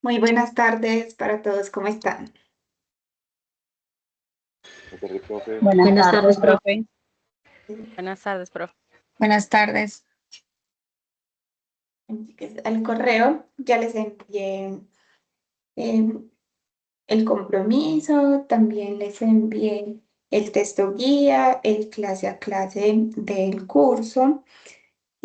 Muy buenas tardes para todos, ¿cómo están? Buenas tardes, profe. Buenas tardes, profe. Buenas tardes. Al correo ya les envié eh, el compromiso, también les envié el texto guía, el clase a clase del curso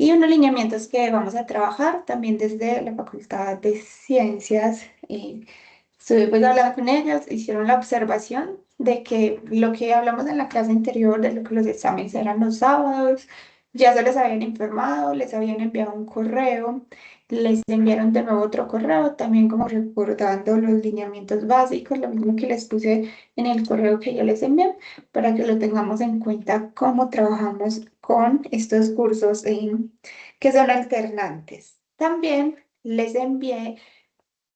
y unos lineamientos que vamos a trabajar también desde la Facultad de Ciencias. Estuve pues hablando con ellos, hicieron la observación de que lo que hablamos en la clase anterior, de lo que los exámenes eran los sábados, ya se les habían informado, les habían enviado un correo, les enviaron de nuevo otro correo, también como recordando los lineamientos básicos, lo mismo que les puse en el correo que yo les envié, para que lo tengamos en cuenta cómo trabajamos con estos cursos que son alternantes. También les envié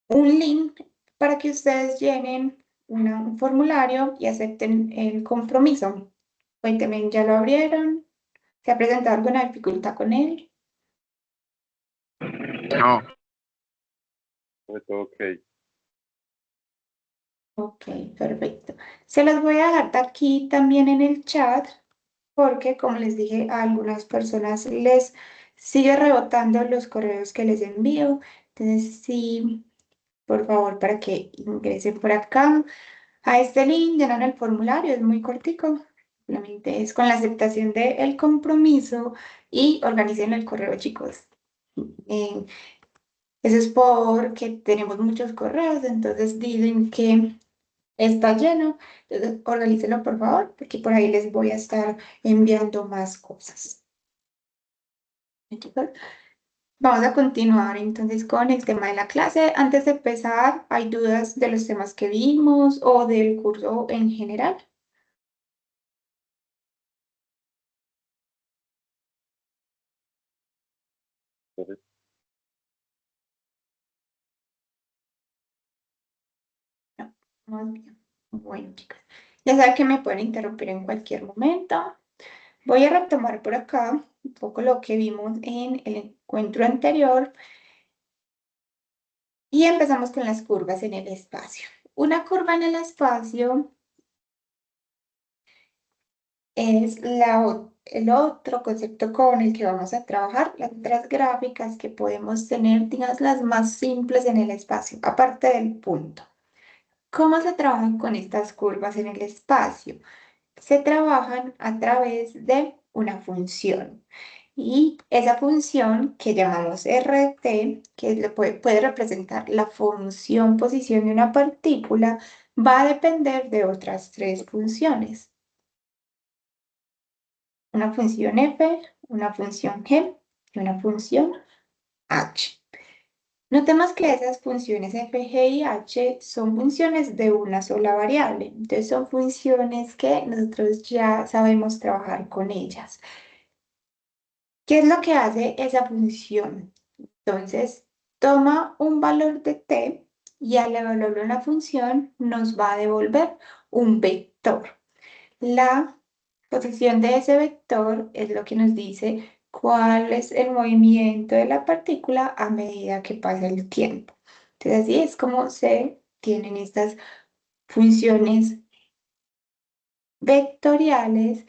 un link para que ustedes llenen un formulario y acepten el compromiso. Cuéntenme, ¿ya lo abrieron? ¿Se ha presentado alguna dificultad con él? No. Ok. Ok, perfecto. Se los voy a dejar aquí también en el chat porque, como les dije, a algunas personas les sigue rebotando los correos que les envío. Entonces, sí, por favor, para que ingresen por acá. A este link llenan el formulario, es muy cortico. Simplemente es con la aceptación del compromiso y organicen el correo, chicos. Eh, Eso es porque tenemos muchos correos, entonces dicen que está lleno. Entonces, organícenlo, por favor, porque por ahí les voy a estar enviando más cosas. Bien, chicos. Vamos a continuar entonces con el tema de la clase. Antes de empezar, ¿hay dudas de los temas que vimos o del curso en general? Muy bien. Bueno, chicos, ya saben que me pueden interrumpir en cualquier momento. Voy a retomar por acá un poco lo que vimos en el encuentro anterior y empezamos con las curvas en el espacio. Una curva en el espacio es el otro concepto con el que vamos a trabajar, las otras gráficas que podemos tener, digamos, las más simples en el espacio, aparte del punto. ¿Cómo se trabajan con estas curvas en el espacio? Se trabajan a través de una función. Y esa función que llamamos RT, que puede representar la función posición de una partícula, va a depender de otras tres funciones. Una función f, una función g y una función h. Notemos que esas funciones f, g y h son funciones de una sola variable. Entonces son funciones que nosotros ya sabemos trabajar con ellas. ¿Qué es lo que hace esa función? Entonces, toma un valor de t y al evaluarlo en la función nos va a devolver un vector. La posición de ese vector es lo que nos dice cuál es el movimiento de la partícula a medida que pasa el tiempo. Entonces, así es como se tienen estas funciones vectoriales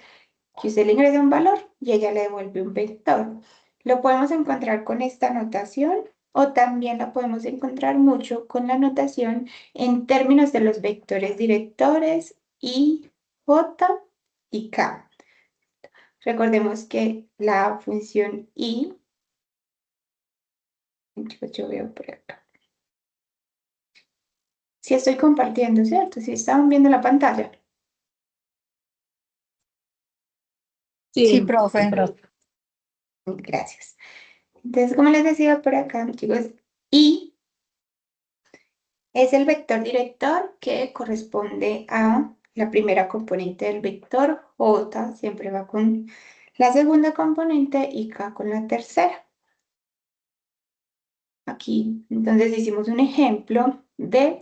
que usted le ingresa un valor y ella le devuelve un vector. Lo podemos encontrar con esta notación o también la podemos encontrar mucho con la notación en términos de los vectores directores I, J y K. Recordemos que la función I, yo veo por acá. Si estoy compartiendo, ¿cierto? Si estaban viendo la pantalla. Sí, profe. Gracias. Entonces, como les decía por acá, chicos, I es el vector director que corresponde a la primera componente del vector, J siempre va con la segunda componente y K con la tercera. Aquí, entonces, hicimos un ejemplo de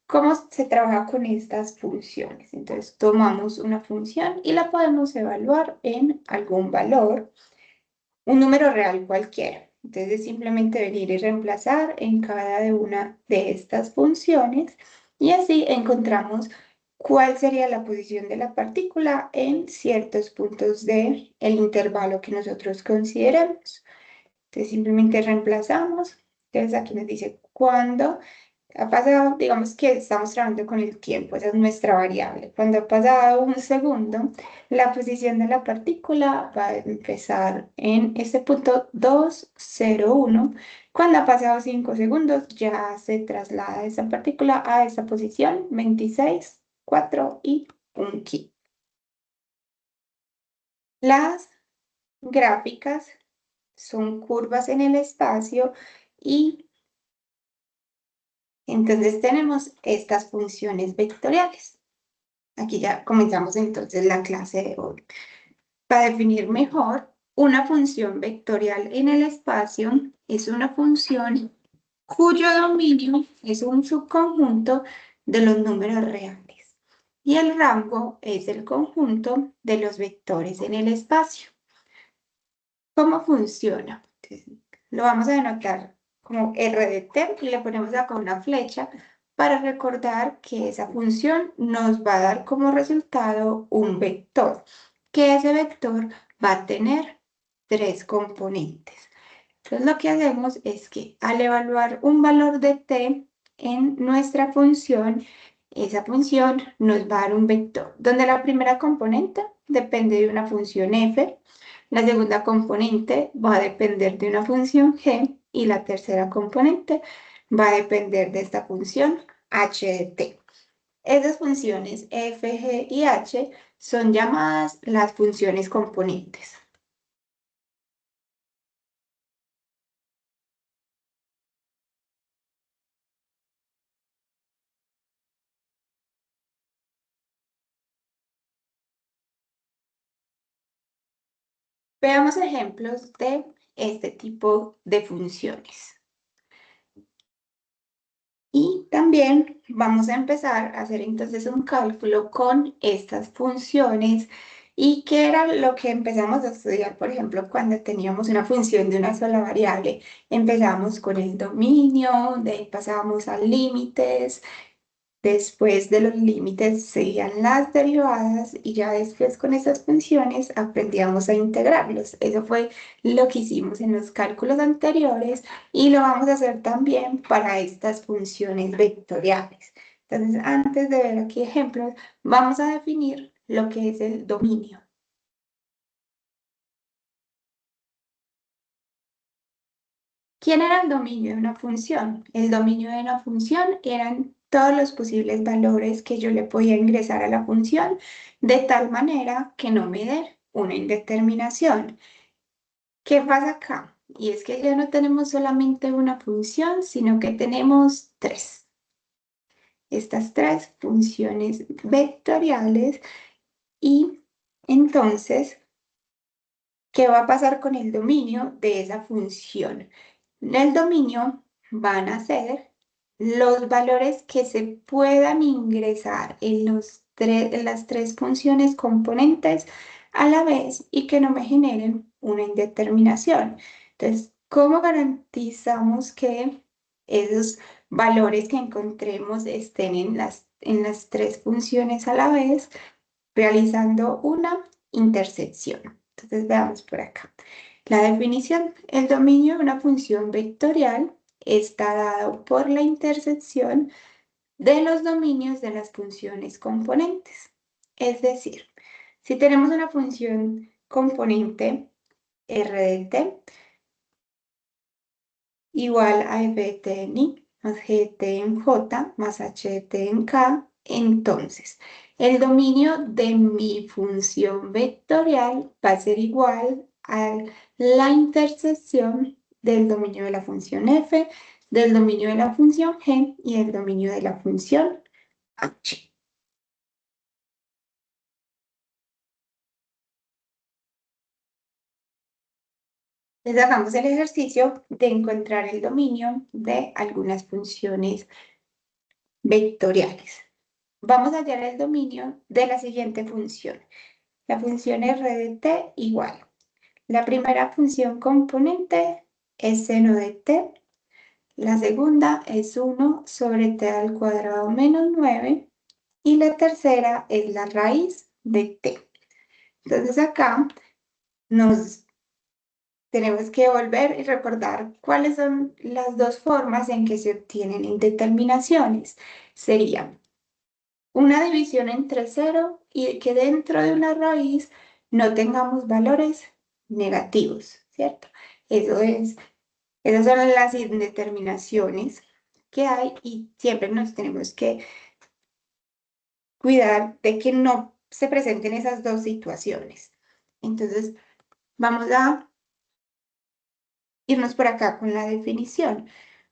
cómo se trabaja con estas funciones. Entonces, tomamos una función y la podemos evaluar en algún valor, un número real cualquiera. Entonces, simplemente venir y reemplazar en cada una de estas funciones y así encontramos cuál sería la posición de la partícula en ciertos puntos del intervalo que nosotros consideremos. Entonces, simplemente reemplazamos. Entonces, aquí nos dice cuándo ha pasado, digamos que estamos trabajando con el tiempo, esa es nuestra variable. Cuando ha pasado un segundo, la posición de la partícula va a empezar en este punto 2, 0, 1. Cuando ha pasado 5 segundos, ya se traslada esa partícula a esa posición 26, 4 y 1 ki. Las gráficas son curvas en el espacio y entonces tenemos estas funciones vectoriales. Aquí ya comenzamos entonces la clase de hoy. Para definir mejor, una función vectorial en el espacio es una función cuyo dominio es un subconjunto de los números reales y el rango es el conjunto de los vectores en el espacio. ¿Cómo funciona? Entonces, lo vamos a denotar como r de t y le ponemos acá una flecha para recordar que esa función nos va a dar como resultado un vector, que ese vector va a tener 3 componentes. Entonces lo que hacemos es que al evaluar un valor de t en nuestra función, esa función nos va a dar un vector, donde la primera componente depende de una función f, la segunda componente va a depender de una función g y la tercera componente va a depender de esta función h de t. Esas funciones f, g y h son llamadas las funciones componentes. Veamos ejemplos de este tipo de funciones. Y también vamos a empezar a hacer entonces un cálculo con estas funciones y qué era lo que empezamos a estudiar, por ejemplo, cuando teníamos una función de una sola variable. Empezamos con el dominio, de ahí pasábamos a límites. Después de los límites seguían las derivadas y ya después con esas funciones aprendíamos a integrarlos. Eso fue lo que hicimos en los cálculos anteriores y lo vamos a hacer también para estas funciones vectoriales. Entonces, antes de ver aquí ejemplos, vamos a definir lo que es el dominio. ¿Quién era el dominio de una función? El dominio de una función eran todos los posibles valores que yo le podía ingresar a la función de tal manera que no me dé una indeterminación. ¿Qué pasa acá? Y es que ya no tenemos solamente una función, sino que tenemos 3. Estas 3 funciones vectoriales y entonces, ¿qué va a pasar con el dominio de esa función? En el dominio van a ser los valores que se puedan ingresar en las 3 funciones componentes a la vez y que no me generen una indeterminación. Entonces, ¿cómo garantizamos que esos valores que encontremos estén en las 3 funciones a la vez, realizando una intersección? Entonces, veamos por acá. La definición, el dominio de una función vectorial está dado por la intersección de los dominios de las funciones componentes. Es decir, si tenemos una función componente r de t igual a f de t en i más g de t en j más h de t en k, entonces el dominio de mi función vectorial va a ser igual a la intersección del dominio de la función f, del dominio de la función g y el dominio de la función h. Les hagamos el ejercicio de encontrar el dominio de algunas funciones vectoriales. Vamos a hallar el dominio de la siguiente función. La función r de t igual. La primera función componente es seno de t. La segunda es 1 sobre t al cuadrado menos 9. Y la tercera es la raíz de t. Entonces acá nos tenemos que volver y recordar cuáles son las dos formas en que se obtienen indeterminaciones. Sería una división entre cero y que dentro de una raíz no tengamos valores negativos, ¿cierto? Eso es, esas son las indeterminaciones que hay y siempre nos tenemos que cuidar de que no se presenten esas dos situaciones. Entonces, vamos a irnos por acá con la definición.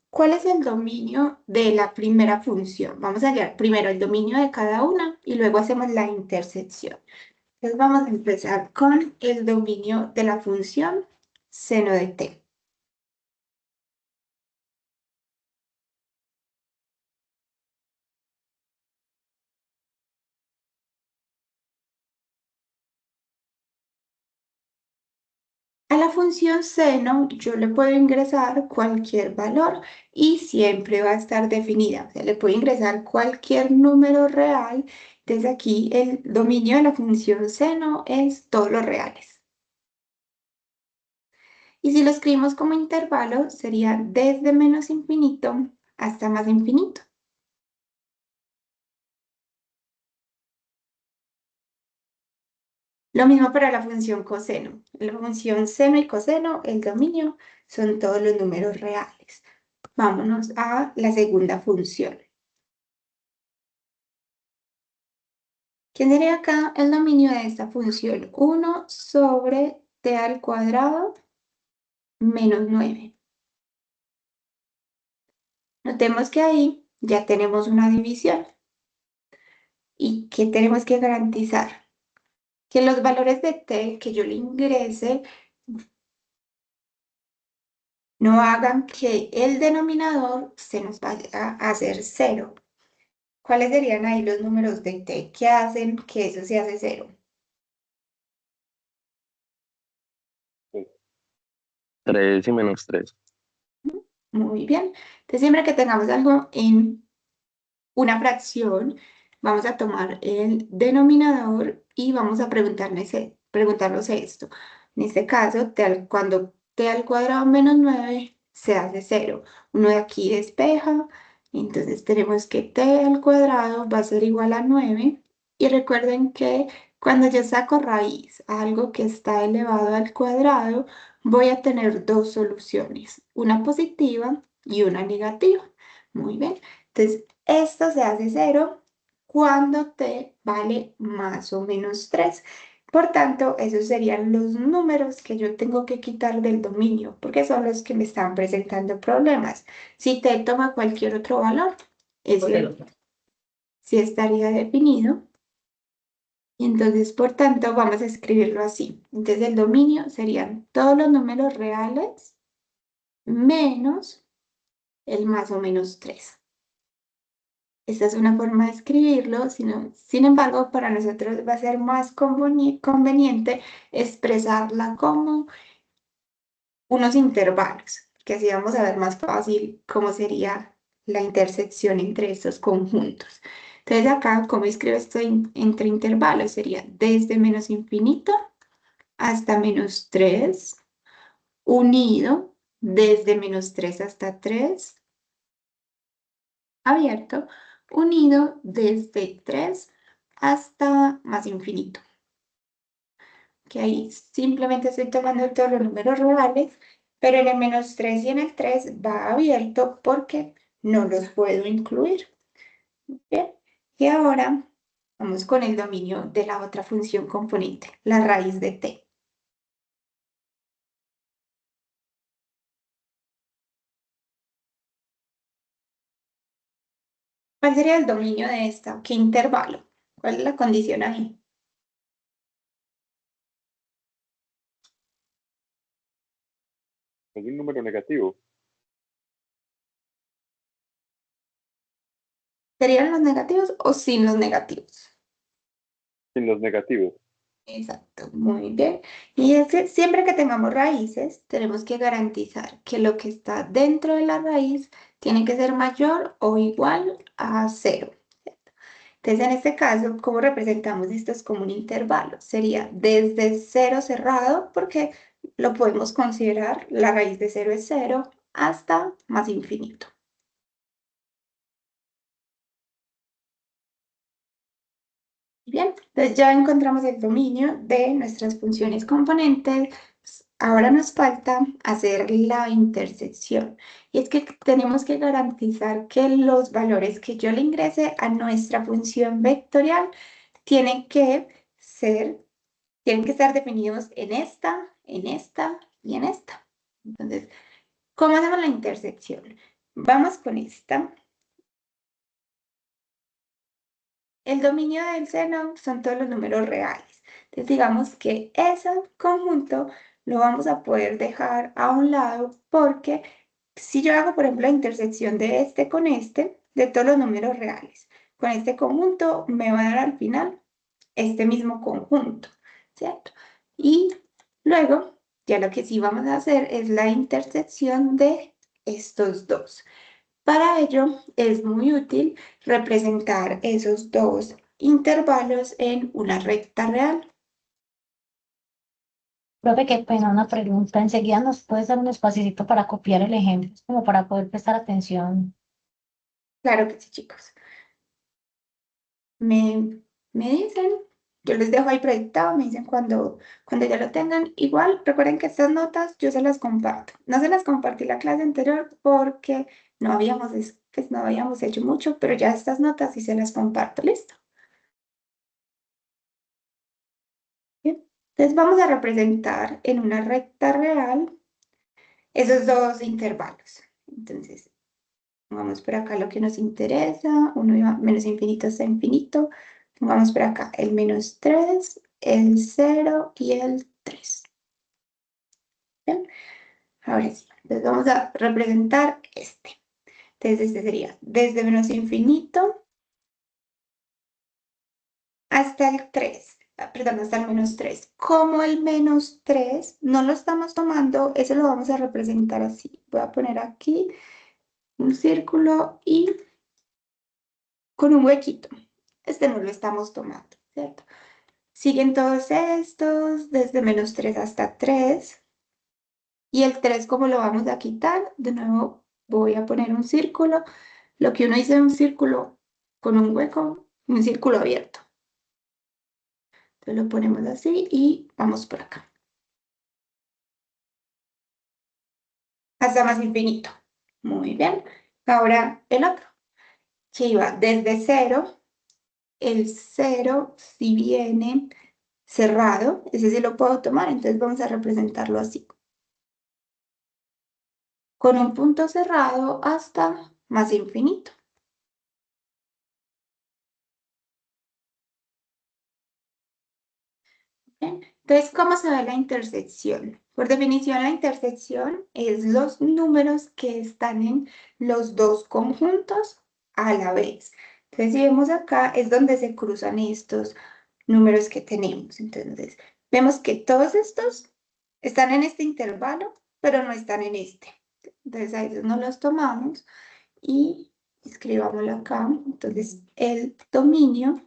¿Cuál es el dominio de la primera función? Vamos a hallar primero el dominio de cada una y luego hacemos la intersección. Entonces vamos a empezar con el dominio de la función seno de t. A la función seno yo le puedo ingresar cualquier valor y siempre va a estar definida. O sea, le puedo ingresar cualquier número real. Desde aquí el dominio de la función seno es todos los reales. Y si lo escribimos como intervalo, sería desde menos infinito hasta más infinito. Lo mismo para la función coseno. La función seno y coseno, el dominio, son todos los números reales. Vámonos a la segunda función. ¿Qué sería acá el dominio de esta función? 1 sobre t al cuadrado menos 9. Notemos que ahí ya tenemos una división. ¿Y qué tenemos que garantizar? Que los valores de t que yo le ingrese no hagan que el denominador se nos vaya a hacer 0. ¿Cuáles serían ahí los números de t que hacen que eso se hace 0? 3 y menos 3. Muy bien. Entonces, siempre que tengamos algo en una fracción, vamos a tomar el denominador y vamos a preguntarnos esto. En este caso, cuando t al cuadrado menos 9 se hace 0. Uno de aquí despeja, entonces tenemos que t al cuadrado va a ser igual a 9. Y recuerden que cuando yo saco raíz a algo que está elevado al cuadrado, voy a tener dos soluciones, una positiva y una negativa. Muy bien. Entonces, esto se hace 0 cuando t vale más o menos 3. Por tanto, esos serían los números que yo tengo que quitar del dominio, porque son los que me están presentando problemas. Si t toma cualquier otro valor, ese sí estaría definido. Y entonces, por tanto, vamos a escribirlo así. Entonces, el dominio serían todos los números reales menos el más o menos 3. Esta es una forma de escribirlo, sin embargo, para nosotros va a ser más conveniente expresarla como unos intervalos, que así vamos a ver más fácil cómo sería la intersección entre estos conjuntos. Entonces acá, ¿cómo escribo esto entre intervalos? Sería desde menos infinito hasta menos 3, unido desde menos 3 hasta 3, abierto, unido desde 3 hasta más infinito. Que ahí simplemente estoy tomando todos los números reales, pero en el menos 3 y en el 3 va abierto porque no los puedo incluir. Bien, y ahora vamos con el dominio de la otra función componente, la raíz de t. ¿Cuál sería el dominio de esta? ¿Qué intervalo? ¿Cuál es la condición ahí? Es un número negativo. ¿Serían los negativos o sin los negativos? Sin los negativos. Exacto, muy bien. Y es que siempre que tengamos raíces, tenemos que garantizar que lo que está dentro de la raíz tiene que ser mayor o igual a cero. Entonces, en este caso, ¿cómo representamos esto? Es como un intervalo. Sería desde cero cerrado, porque lo podemos considerar, la raíz de cero es cero, hasta más infinito. Bien, entonces ya encontramos el dominio de nuestras funciones componentes. Ahora nos falta hacer la intersección. Y es que tenemos que garantizar que los valores que yo le ingrese a nuestra función vectorial tienen que ser, tienen que estar definidos en esta y en esta. Entonces, ¿cómo hacemos la intersección? Vamos con esta. El dominio del seno son todos los números reales. Entonces, digamos que ese conjunto lo vamos a poder dejar a un lado porque si yo hago, por ejemplo, la intersección de este con este, de todos los números reales, con este conjunto me va a dar al final este mismo conjunto, ¿cierto? Y luego, ya lo que sí vamos a hacer es la intersección de estos dos. Para ello es muy útil representar esos dos intervalos en una recta real. Profe, qué pena, una pregunta. Enseguida nos puedes dar un espacito para copiar el ejemplo, como para poder prestar atención. Claro que sí, chicos. Me dicen, yo les dejo ahí proyectado, me dicen cuando ya lo tengan. Igual, recuerden que estas notas yo se las comparto. No se las compartí la clase anterior porque pues no habíamos hecho mucho, pero ya estas notas sí se las comparto. ¿Listo? Bien. Entonces vamos a representar en una recta real esos dos intervalos. Entonces, vamos por acá lo que nos interesa, menos infinito hasta infinito. Vamos por acá el -3, el 0 y el 3. ¿Bien? Ahora sí, entonces vamos a representar este. Entonces este sería desde menos infinito hasta el 3. Perdón, hasta el -3. Como el -3 no lo estamos tomando, eso lo vamos a representar así. Voy a poner aquí un círculo y con un huequito. Este no lo estamos tomando, ¿cierto? Siguen todos estos, desde -3 hasta 3. Y el 3, ¿cómo lo vamos a quitar? De nuevo, voy a poner un círculo. Lo que uno dice un círculo con un hueco, un círculo abierto. Entonces lo ponemos así y vamos por acá. Hasta más infinito. Muy bien. Ahora el otro, que iba desde 0. El 0, si viene cerrado, ese sí lo puedo tomar, entonces vamos a representarlo así. Con un punto cerrado hasta más infinito. ¿Bien? Entonces, ¿cómo se ve la intersección? Por definición, la intersección es los números que están en los dos conjuntos a la vez. Entonces, si vemos acá, es donde se cruzan estos números que tenemos. Entonces, vemos que todos estos están en este intervalo, pero no están en este. Entonces, a esos no los tomamos y escribámoslo acá. Entonces, el dominio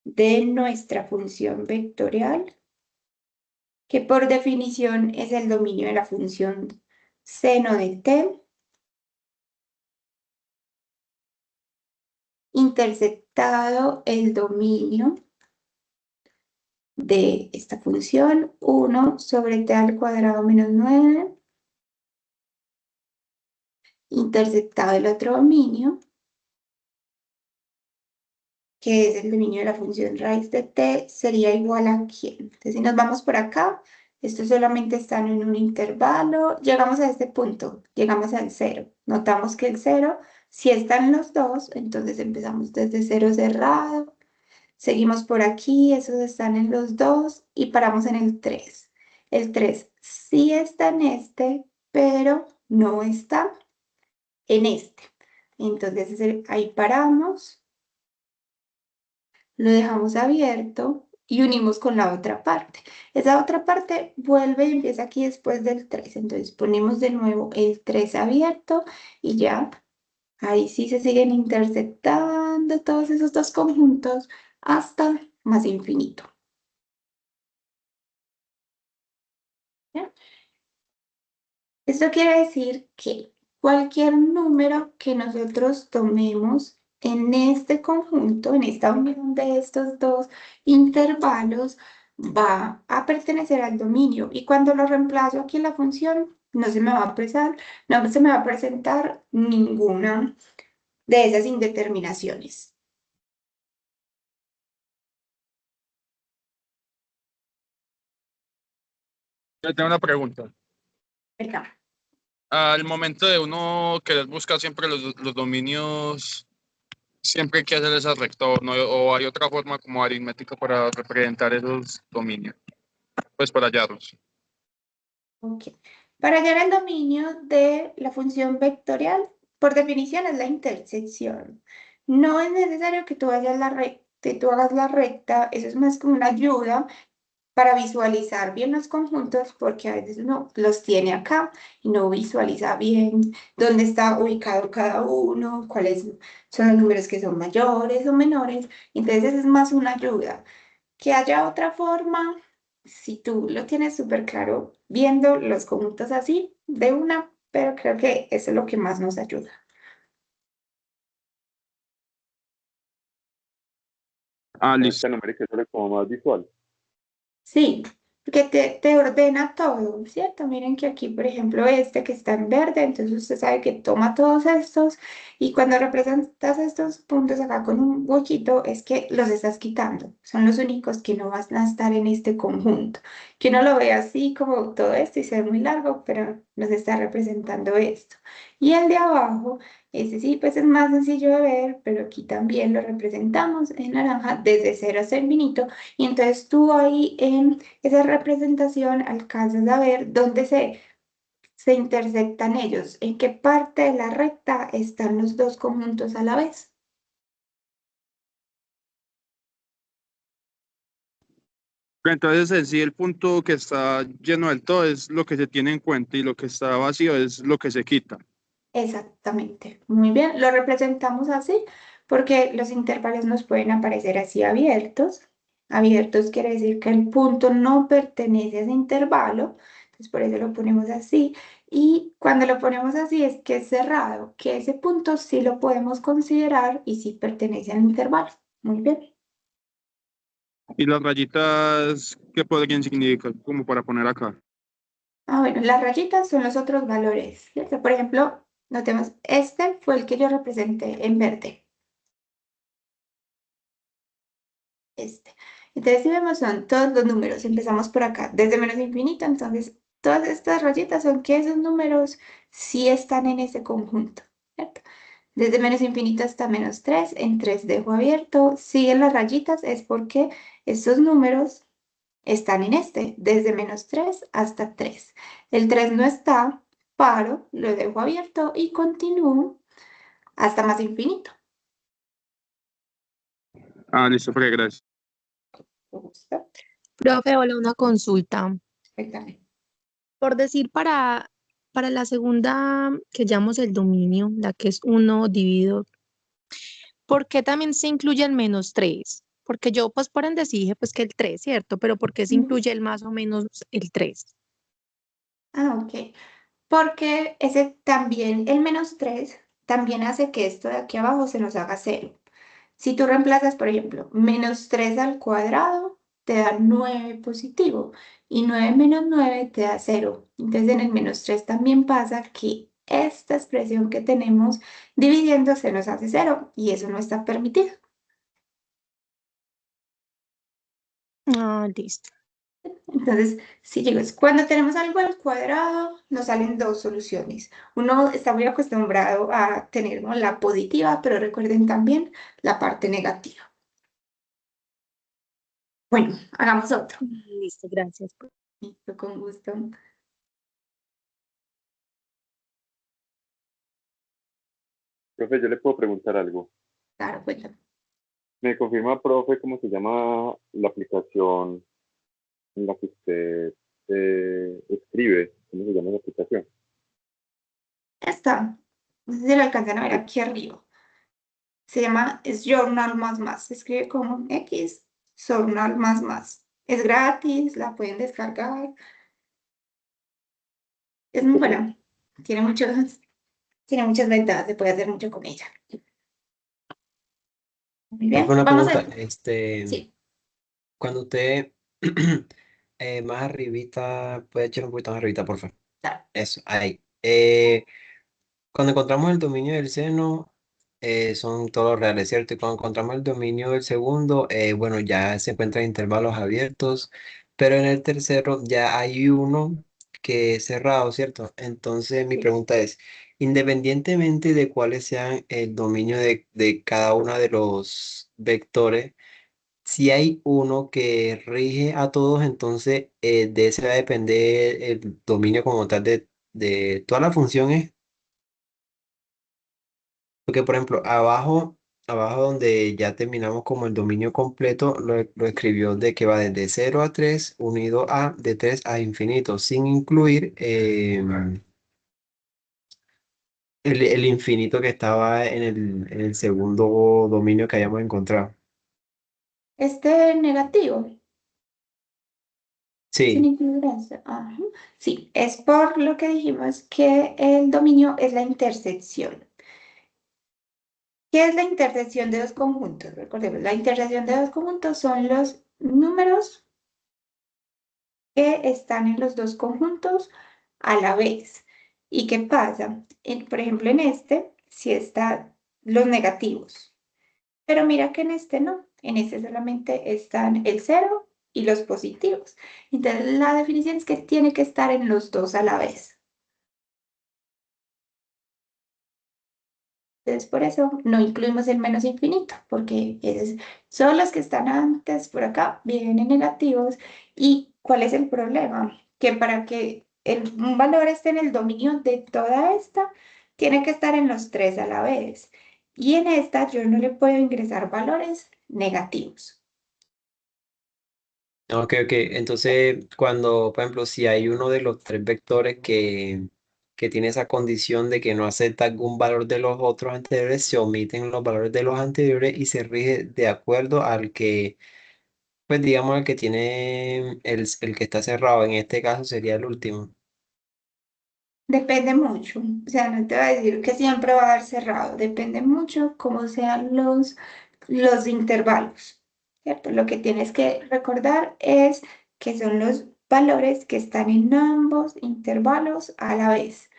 de nuestra función vectorial, que por definición es el dominio de la función seno de t, intersectado el dominio de esta función 1 sobre t al cuadrado menos 9, intersectado el otro dominio, que es el dominio de la función raíz de t, sería igual a ¿quién? Entonces, si nos vamos por acá, estos solamente están en un intervalo, llegamos a este punto, llegamos al 0. Notamos que el 0, si están los dos, entonces empezamos desde 0 cerrado, seguimos por aquí, esos están en los dos y paramos en el 3. El 3 sí está en este, pero no está en este. Entonces ahí paramos. lo dejamos abierto y unimos con la otra parte. Esa otra parte vuelve y empieza aquí después del 3. Entonces ponemos de nuevo el 3 abierto y ya. Ahí sí se siguen intersectando todos esos dos conjuntos hasta más infinito. ¿Ya? Esto quiere decir que cualquier número que nosotros tomemos en este conjunto, en esta unión de estos dos intervalos, va a pertenecer al dominio. Y cuando lo reemplazo aquí en la función, no se me va a no se me va a presentar ninguna de esas indeterminaciones. Yo tengo una pregunta. ¿Verdad? Al momento de uno querer buscar siempre los dominios, siempre hay que hacer esa recta, o hay otra forma como aritmética para representar esos dominios, pues para hallarlos. Ok. Para hallar el dominio de la función vectorial, por definición es la intersección. No es necesario que tú hagas la recta, eso es más como una ayuda para visualizar bien los conjuntos, porque a veces uno los tiene acá y no visualiza bien dónde está ubicado cada uno, cuáles son los números que son mayores o menores. Entonces es más una ayuda. Que haya otra forma, si tú lo tienes súper claro viendo los conjuntos así, de una, pero creo que eso es lo que más nos ayuda. Listo. Esta numérica es como más visual. Sí, porque te ordena todo, ¿cierto? Miren que aquí, por ejemplo, este que está en verde, entonces usted sabe que toma todos estos y cuando representas estos puntos acá con un huequito, es que los estás quitando. Son los únicos que no van a estar en este conjunto. Que uno lo ve así como todo esto y se ve muy largo, pero nos está representando esto. Y el de abajo, ese sí, pues es más sencillo de ver, pero aquí también lo representamos en naranja desde 0 hasta infinito. Y entonces tú ahí en esa representación alcanzas a ver dónde se intersectan ellos, en qué parte de la recta están los dos conjuntos a la vez. Entonces, en sí, el punto que está lleno del todo es lo que se tiene en cuenta y lo que está vacío es lo que se quita. Exactamente, muy bien, lo representamos así porque los intervalos nos pueden aparecer así abiertos. Abiertos quiere decir que el punto no pertenece a ese intervalo, entonces por eso lo ponemos así. Y cuando lo ponemos así es que es cerrado, que ese punto sí lo podemos considerar y sí pertenece al intervalo. Muy bien. Y las rayitas, ¿qué podrían significar? Como para poner acá. Bueno, las rayitas son los otros valores, ¿cierto? Por ejemplo, notemos, este fue el que yo representé en verde. Este. Entonces, si vemos, son todos los números. Empezamos por acá, desde menos infinito. Entonces, todas estas rayitas son que esos números sí están en ese conjunto, ¿cierto? Desde menos infinito hasta menos 3, en 3 dejo abierto. Siguen las rayitas, es porque estos números están en este, desde menos 3 hasta 3. El 3 no está, paro, lo dejo abierto y continúo hasta más infinito. Listo, Fred, gracias. ¿Te gusta? Profe, hola, una consulta. Perfectamente. Por decir, para la segunda que llamamos el dominio, la que es 1 dividido, ¿por qué también se incluye el menos 3? Porque yo, pues, por ende sí dije, pues, que el 3, ¿cierto? Pero ¿por qué se incluye el más o menos el 3? Ok. Porque ese también, el menos 3 también hace que esto de aquí abajo se nos haga 0. Si tú reemplazas, por ejemplo, menos 3 al cuadrado, te da 9 positivo. Y 9 menos 9 te da 0. Entonces en el menos 3 también pasa que esta expresión que tenemos dividiendo se nos hace 0. Y eso no está permitido. Listo. Entonces, si llegas, cuando tenemos algo al cuadrado, nos salen dos soluciones. Uno está muy acostumbrado a tener, ¿no?, la positiva, pero recuerden también la parte negativa. Bueno, hagamos otro. Listo, gracias. Listo, con gusto. Profe, yo le puedo preguntar algo. Claro, cuéntame. ¿Me confirma, profe, cómo se llama la aplicación en la que usted escribe? ¿Cómo se llama la aplicación? Esta, no sé si lo alcanzan a ver aquí arriba. Se llama es Journal más más. Se escribe como un X, Journal más más. Es gratis, la pueden descargar. Es muy buena. Tiene tiene muchas ventajas, se puede hacer mucho con ella. Muy Profe, bien, una vamos a pregunta, ver. Sí, cuando usted más arribita, puede echar un poquito más arribita, por favor. claro. Eso, ahí. Cuando encontramos el dominio del seno, son todos reales, ¿cierto? Y cuando encontramos el dominio del segundo, bueno, ya se encuentran intervalos abiertos, pero en el tercero ya hay uno que es cerrado, ¿cierto? Entonces mi Sí. pregunta es, independientemente de cuáles sean el dominio de cada uno de los vectores, si hay uno que rige a todos, entonces de ese va a depender el dominio como tal de todas las funciones. Porque, por ejemplo, abajo donde ya terminamos como el dominio completo, lo escribió de que va desde 0 a 3 unido a de 3 a infinito, sin incluir el infinito que estaba en el segundo dominio que hayamos encontrado. Este negativo, sin Sí, incluir eso. Ajá. Sí, es por lo que dijimos que el dominio es la intersección. ¿Qué es la intersección de dos conjuntos? Recordemos, la intersección de dos conjuntos son los números que están en los dos conjuntos a la vez. ¿Y qué pasa? Por ejemplo, en este, si están los negativos, pero mira que en este no, en este solamente están el cero y los positivos. Entonces, la definición es que tiene que estar en los dos a la vez. Entonces, por eso no incluimos el menos infinito, porque son los que están antes por acá, vienen negativos. ¿Y cuál es el problema? Que para que un valor esté en el dominio de toda esta, tiene que estar en los tres a la vez. Y en esta yo no le puedo ingresar valores negativos. ok, ok. Entonces, cuando, por ejemplo, si hay uno de los tres vectores que tiene esa condición de que no acepta algún valor de los otros anteriores, se omiten los valores de los anteriores y se rige de acuerdo al que, pues digamos, el que tiene el que está cerrado. En este caso sería el último. Depende mucho, o sea, no te voy a decir que siempre va a dar cerrado, depende mucho cómo sean los intervalos, ¿cierto? Lo que tienes que recordar es que son los valores que están en ambos intervalos a la vez,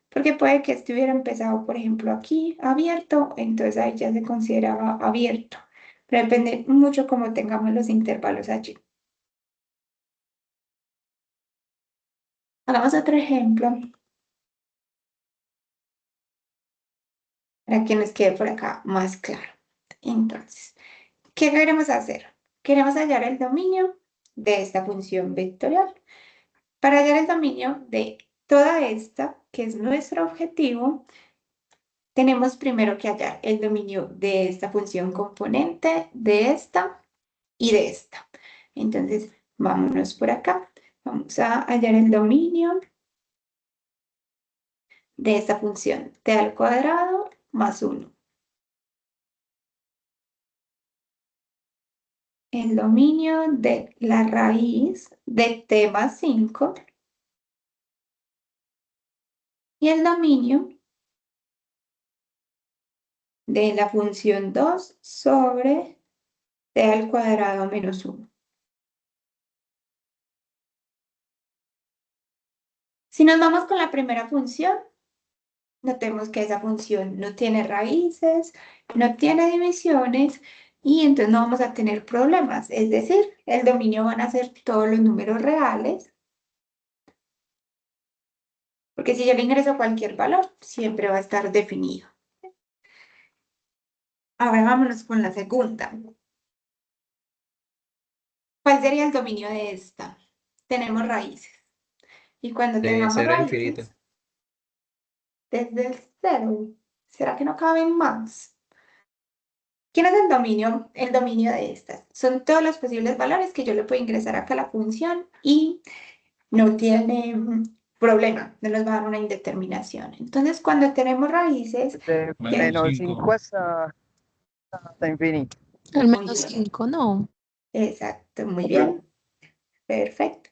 porque puede que estuviera empezado, por ejemplo, aquí abierto, entonces ahí ya se consideraba abierto, pero depende mucho cómo tengamos los intervalos allí. Hagamos otro ejemplo para que nos quede por acá más claro. Entonces, ¿qué queremos hacer? Queremos hallar el dominio de esta función vectorial. Para hallar el dominio de toda esta, que es nuestro objetivo, tenemos primero que hallar el dominio de esta función componente, de esta y de esta. Entonces, vámonos por acá. Vamos a hallar el dominio de esta función t al cuadrado más 1. El dominio de la raíz de t más 5 y el dominio de la función 2 sobre t al cuadrado menos 1. Si nos vamos con la primera función, notemos que esa función no tiene raíces, no tiene divisiones y entonces no vamos a tener problemas. Es decir, el dominio van a ser todos los números reales, porque si yo le ingreso cualquier valor, siempre va a estar definido. Ahora vámonos con la segunda. ¿Cuál sería el dominio de esta? Tenemos raíces. Y cuando De tengamos 0 a infinito. raíces, desde el cero, ¿será que no caben más? ¿Quién es el dominio? El dominio de estas. Son todos los posibles valores que yo le puedo ingresar acá a la función y no tiene problema, no nos va a dar una indeterminación. Entonces, cuando tenemos raíces, De menos 5 hasta infinito. Al Muy menos bien. 5, no. Exacto, muy bien, perfecto.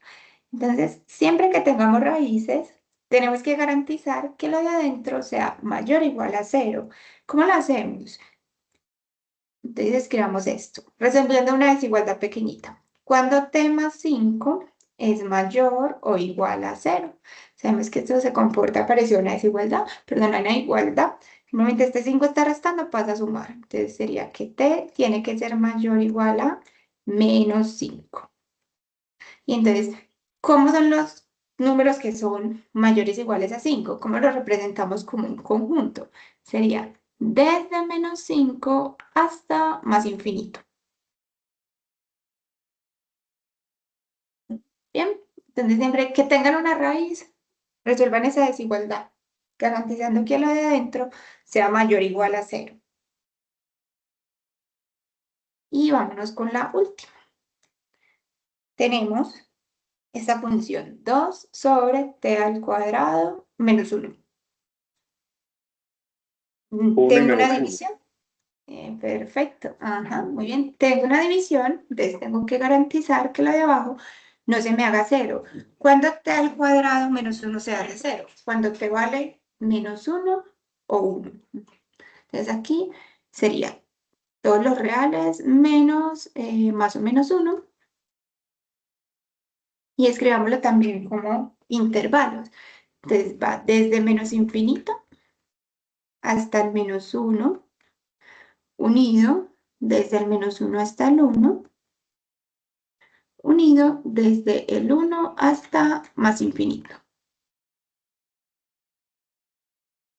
Entonces, siempre que tengamos raíces, tenemos que garantizar que lo de adentro sea mayor o igual a 0. ¿Cómo lo hacemos? Entonces escribamos esto, resolviendo una desigualdad pequeñita. Cuando t más 5 es mayor o igual a 0. Sabemos que esto se comporta parecido a una desigualdad, pero no hay una igualdad. Simplemente este 5 está restando, pasa a sumar. Entonces sería que t tiene que ser mayor o igual a menos 5. Y entonces, ¿cómo son los números que son mayores o iguales a 5? ¿Cómo los representamos como un conjunto? Sería desde menos 5 hasta más infinito. Bien, entonces siempre que tengan una raíz, resuelvan esa desigualdad, garantizando que lo de adentro sea mayor o igual a 0. Y vámonos con la última. Tenemos esta función 2 sobre t al cuadrado menos 1. Uno y Tengo menos una uno. división. Perfecto, ajá, muy bien. Tengo una división, entonces tengo que garantizar que lo de abajo no se me haga 0. Cuando t al cuadrado menos 1 se hace 0, cuando t vale menos 1 o 1. Entonces aquí sería todos los reales menos más o menos 1 y escribámoslo también como intervalos. Entonces va desde menos infinito hasta el menos 1, unido desde el menos 1 hasta el 1, unido desde el 1 hasta más infinito.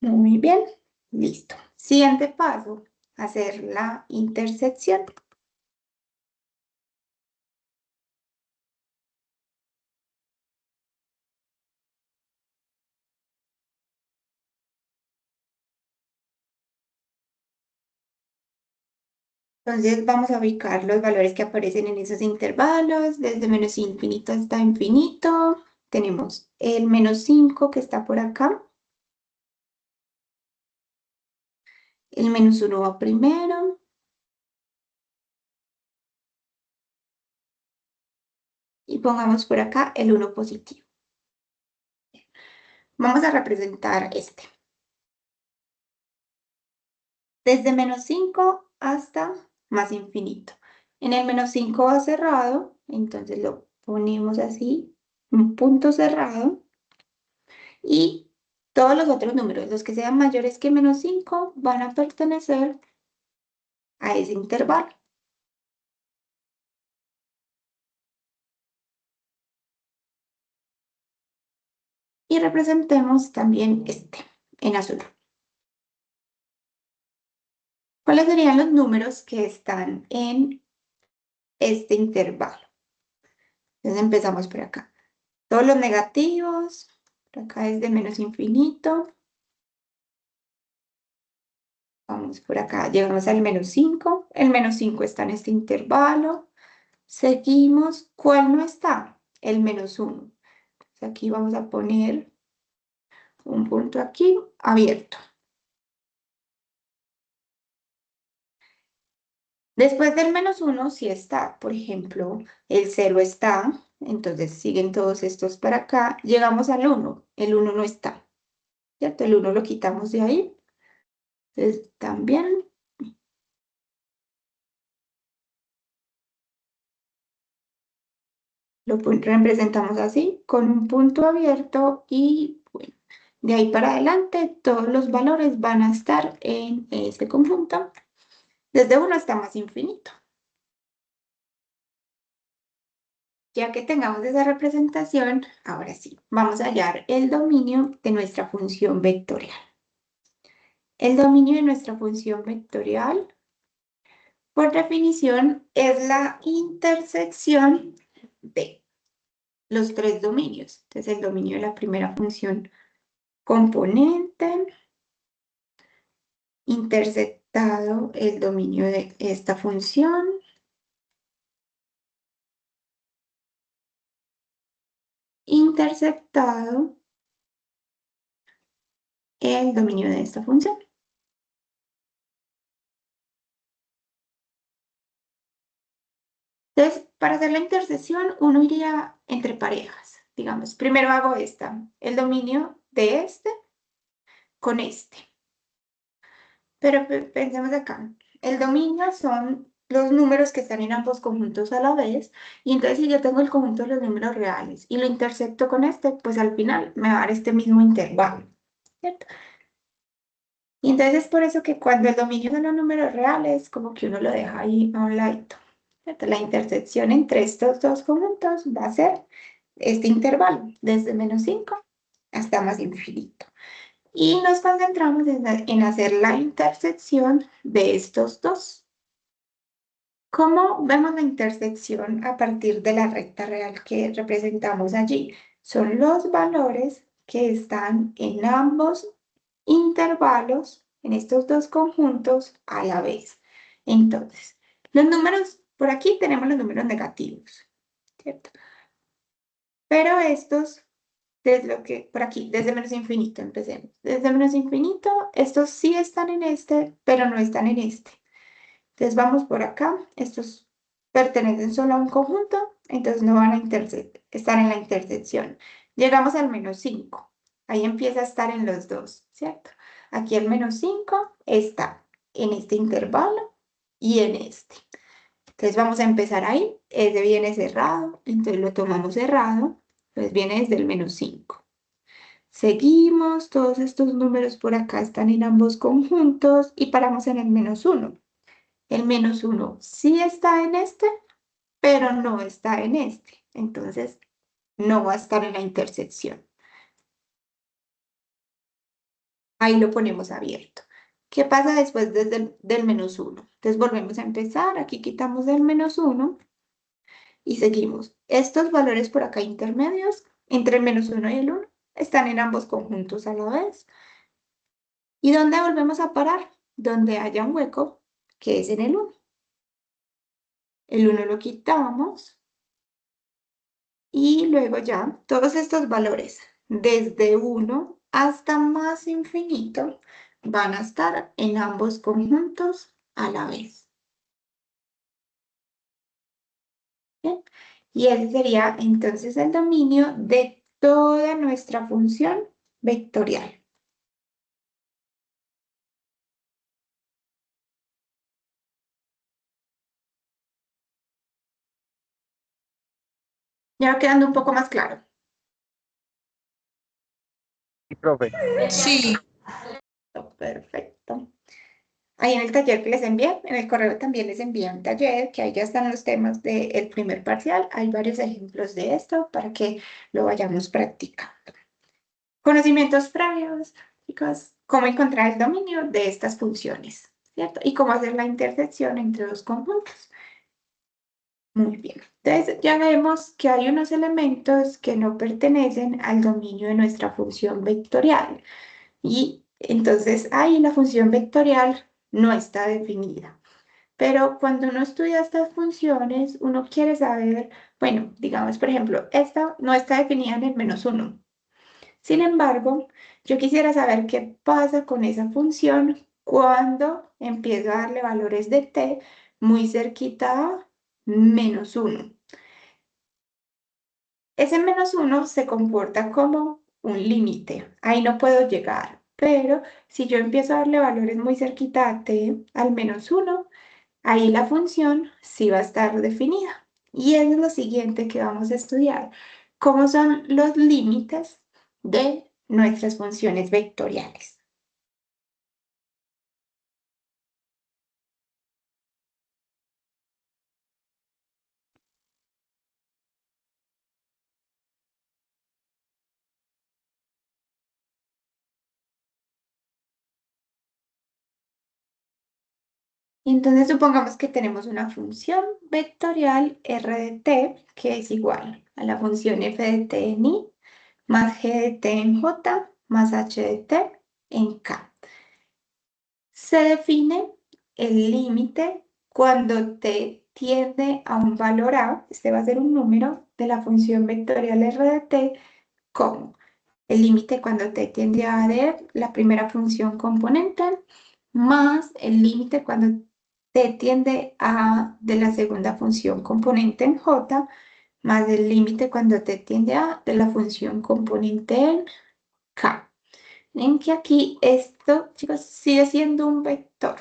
Muy bien, listo. Siguiente paso, hacer la intersección. Entonces vamos a ubicar los valores que aparecen en esos intervalos, desde menos infinito hasta infinito. Tenemos el menos 5 que está por acá. El menos 1 va primero. Y pongamos por acá el 1 positivo. Vamos a representar este. Desde menos 5 hasta más infinito. En el menos 5 va cerrado, entonces lo ponemos así, un punto cerrado. Y todos los otros números, los que sean mayores que menos 5, van a pertenecer a ese intervalo. Y representemos también este, en azul. ¿Cuáles serían los números que están en este intervalo? Entonces empezamos por acá. Todos los negativos, por acá es de menos infinito. Vamos por acá, llegamos al menos 5. El menos 5 está en este intervalo. Seguimos. ¿Cuál no está? El menos 1. Entonces aquí vamos a poner un punto aquí abierto. Después del menos 1 sí está, por ejemplo, el 0 está, entonces siguen todos estos para acá. Llegamos al 1, el 1 no está, ¿cierto? El 1 lo quitamos de ahí. Entonces también lo representamos así, con un punto abierto y bueno, de ahí para adelante todos los valores van a estar en este conjunto, desde 1 hasta más infinito. Ya que tengamos esa representación, ahora sí, vamos a hallar el dominio de nuestra función vectorial. El dominio de nuestra función vectorial, por definición, es la intersección de los tres dominios. Entonces, el dominio de la primera función componente, intersectado el dominio de esta función. Intersectado el dominio de esta función. Entonces, para hacer la intersección, uno iría entre parejas. Digamos, primero hago el dominio de este con este. Pero pensemos acá, el dominio son los números que están en ambos conjuntos a la vez, y entonces si yo tengo el conjunto de los números reales y lo intersecto con este, pues al final me va a dar este mismo intervalo, ¿cierto? Y entonces es por eso que cuando el dominio de los números reales, como que uno lo deja ahí a un ladito, ¿cierto? La intersección entre estos dos conjuntos va a ser este intervalo, desde -5 hasta más infinito. Y nos concentramos en hacer la intersección de estos dos. ¿Cómo vemos la intersección a partir de la recta real que representamos allí? Son los valores que están en ambos intervalos, en estos dos conjuntos a la vez. Entonces, los números, por aquí tenemos los números negativos, ¿cierto? Pero estos, por aquí, desde menos infinito, empecemos. Desde menos infinito, estos sí están en este, pero no están en este. Entonces vamos por acá, estos pertenecen solo a un conjunto, entonces no van a estar en la intersección. Llegamos al -5, ahí empieza a estar en los dos, ¿cierto? Aquí el -5 está en este intervalo y en este. Entonces vamos a empezar ahí, este viene cerrado, entonces lo tomamos cerrado, entonces viene desde el -5. Seguimos, todos estos números por acá están en ambos conjuntos y paramos en el -1. El -1 sí está en este, pero no está en este. Entonces, no va a estar en la intersección. Ahí lo ponemos abierto. ¿Qué pasa después del -1? Entonces, volvemos a empezar. Aquí quitamos el -1 y seguimos. Estos valores por acá intermedios, entre el -1 y el 1, están en ambos conjuntos a la vez. ¿Y dónde volvemos a parar? Donde haya un hueco, que es en el 1. El 1 lo quitamos. Y luego ya, todos estos valores, desde 1 hasta más infinito, van a estar en ambos conjuntos a la vez. ¿Bien? Y ese sería entonces el dominio de toda nuestra función vectorial. Ya va quedando un poco más claro. Sí, profe. Sí. Perfecto. Ahí en el taller que les envié, en el correo también les envié un taller, que ahí ya están los temas del primer parcial. Hay varios ejemplos de esto para que lo vayamos practicando. Conocimientos previos, chicos, cómo encontrar el dominio de estas funciones, ¿cierto? Y cómo hacer la intersección entre dos conjuntos. Muy bien. Entonces, ya vemos que hay unos elementos que no pertenecen al dominio de nuestra función vectorial. Y entonces ahí la función vectorial no está definida. Pero cuando uno estudia estas funciones, uno quiere saber, bueno, digamos, por ejemplo, esta no está definida en el -1. Sin embargo, yo quisiera saber qué pasa con esa función cuando empiezo a darle valores de t muy cerquita a -1. Ese -1 se comporta como un límite. Ahí no puedo llegar. Pero si yo empiezo a darle valores muy cerquita a t, al -1, ahí la función sí va a estar definida. Y es lo siguiente que vamos a estudiar. ¿Cómo son los límites de nuestras funciones vectoriales? Entonces supongamos que tenemos una función vectorial r de t que es igual a la función f de t en i más g de t en j más h de t en k. Se define el límite cuando t tiende a un valor a, este va a ser un número de la función vectorial r de t, como el límite cuando t tiende a de la primera función componente, más el límite cuando t tiende a de la segunda función componente en j, más el límite cuando t tiende a de la función componente en k. Ven que aquí esto, chicos, sigue siendo un vector,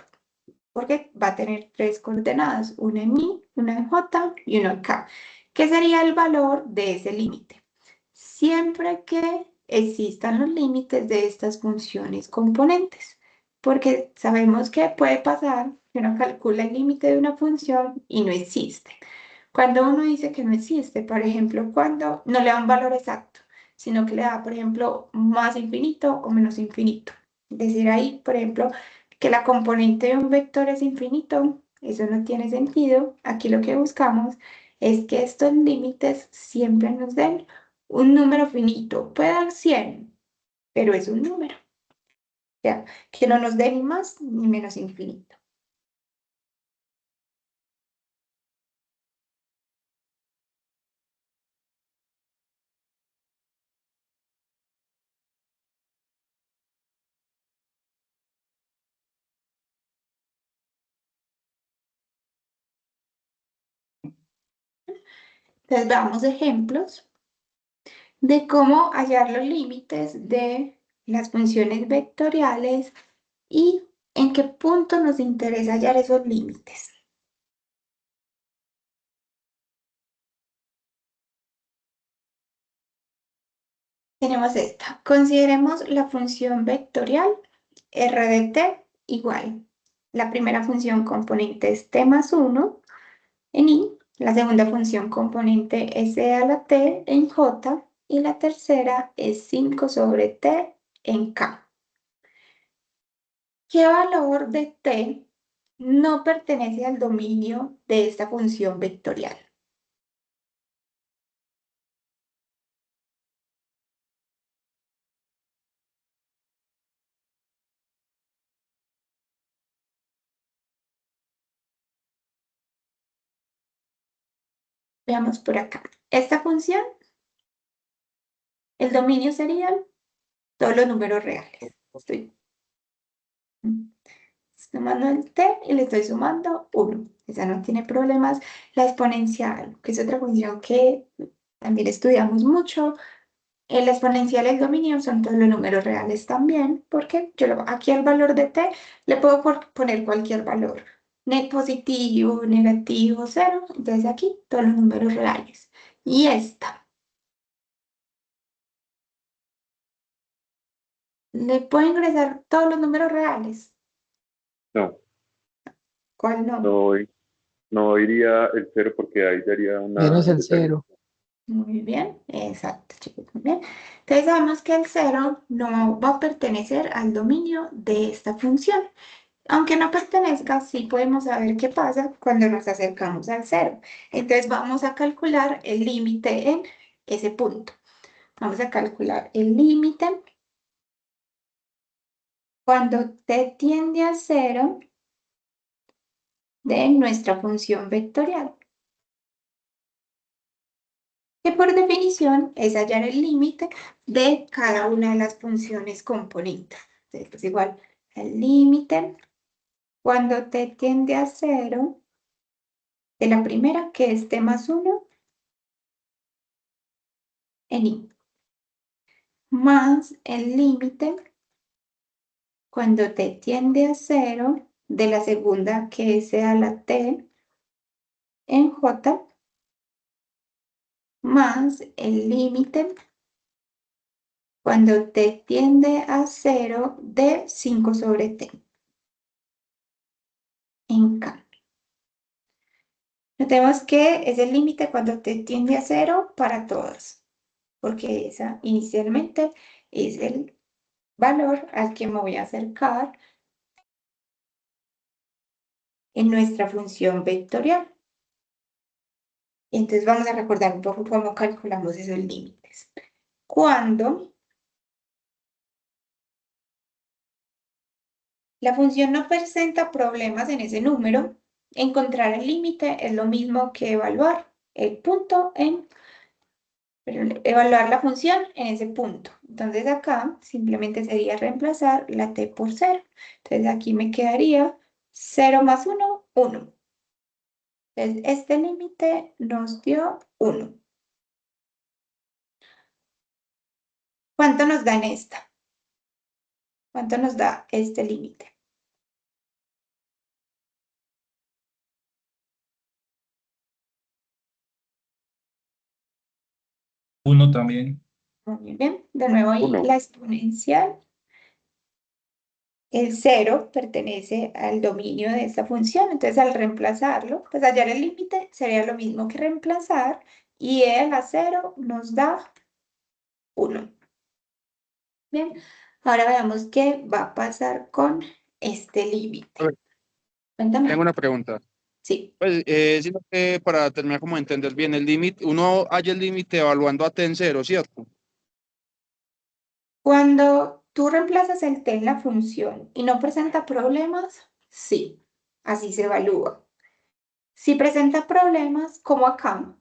porque va a tener tres coordenadas, una en y, una en j y una en k. ¿Qué sería el valor de ese límite? Siempre que existan los límites de estas funciones componentes, porque sabemos que puede pasar que uno calcula el límite de una función y no existe. Cuando uno dice que no existe, por ejemplo, cuando no le da un valor exacto, sino que le da, por ejemplo, más infinito o menos infinito. Decir ahí, por ejemplo, que la componente de un vector es infinito, eso no tiene sentido. Aquí lo que buscamos es que estos límites siempre nos den un número finito. Puede dar 100, pero es un número. Ya, que no nos dé ni más ni menos infinito. Entonces, veamos ejemplos de cómo hallar los límites de las funciones vectoriales y en qué punto nos interesa hallar esos límites. Tenemos esta. Consideremos la función vectorial r de t igual. La primera función componente es t más 1 en i, la segunda función componente es e a la t en j y la tercera es 5 sobre t en k. ¿Qué valor de t no pertenece al dominio de esta función vectorial? Veamos por acá. Esta función, el dominio serían todos los números reales. Estoy sumando el t y le estoy sumando 1. Esa no tiene problemas. La exponencial, que es otra función que también estudiamos mucho. La exponencial y el dominio son todos los números reales también, porque aquí al valor de t le puedo poner cualquier valor. Positivo, negativo, cero. Entonces aquí todos los números reales. Y esta. ¿Le puedo ingresar todos los números reales? No, ¿Cuál no? no iría el 0 porque ahí daría una Menos el 0. Muy bien, exacto, chicos, muy bien. Entonces sabemos que el 0 no va a pertenecer al dominio de esta función. Aunque no pertenezca, sí podemos saber qué pasa cuando nos acercamos al 0. Entonces vamos a calcular el límite en ese punto. Vamos a calcular el límite cuando t tiende a 0 de nuestra función vectorial, que por definición es hallar el límite de cada una de las funciones componentes. Entonces, pues igual, el límite cuando t tiende a 0 de la primera, que es t más 1 en i, más el límite cuando t tiende a 0 de la segunda, que es a la t en j, más el límite cuando t tiende a 0 de 5 sobre t en k. Notemos que es el límite cuando t tiende a 0 para todas, porque esa inicialmente es el valor al que me voy a acercar en nuestra función vectorial. Entonces vamos a recordar un poco cómo calculamos esos límites. Cuando La función no presenta problemas en ese número. Encontrar el límite es lo mismo que evaluar el punto evaluar la función en ese punto. Entonces acá simplemente sería reemplazar la t por 0. Entonces aquí me quedaría 0 más 1, 1. Entonces este límite nos dio 1. ¿Cuánto nos da en esta? ¿Cuánto nos da este límite? Uno también. Muy bien. De nuevo ahí 1. la exponencial. El 0 pertenece al dominio de esta función, entonces al reemplazarlo, pues hallar el límite sería lo mismo que reemplazar y e a la 0 nos da 1. Bien, ahora veamos qué va a pasar con este A límite. ver, Cuéntame. tengo una pregunta. Sí, Pues, sino que para terminar como de entender bien el límite, uno halla el límite evaluando a t en 0, ¿cierto? cuando tú reemplazas el t en la función y no presenta problemas, sí, así se evalúa. Si presenta problemas, como acá,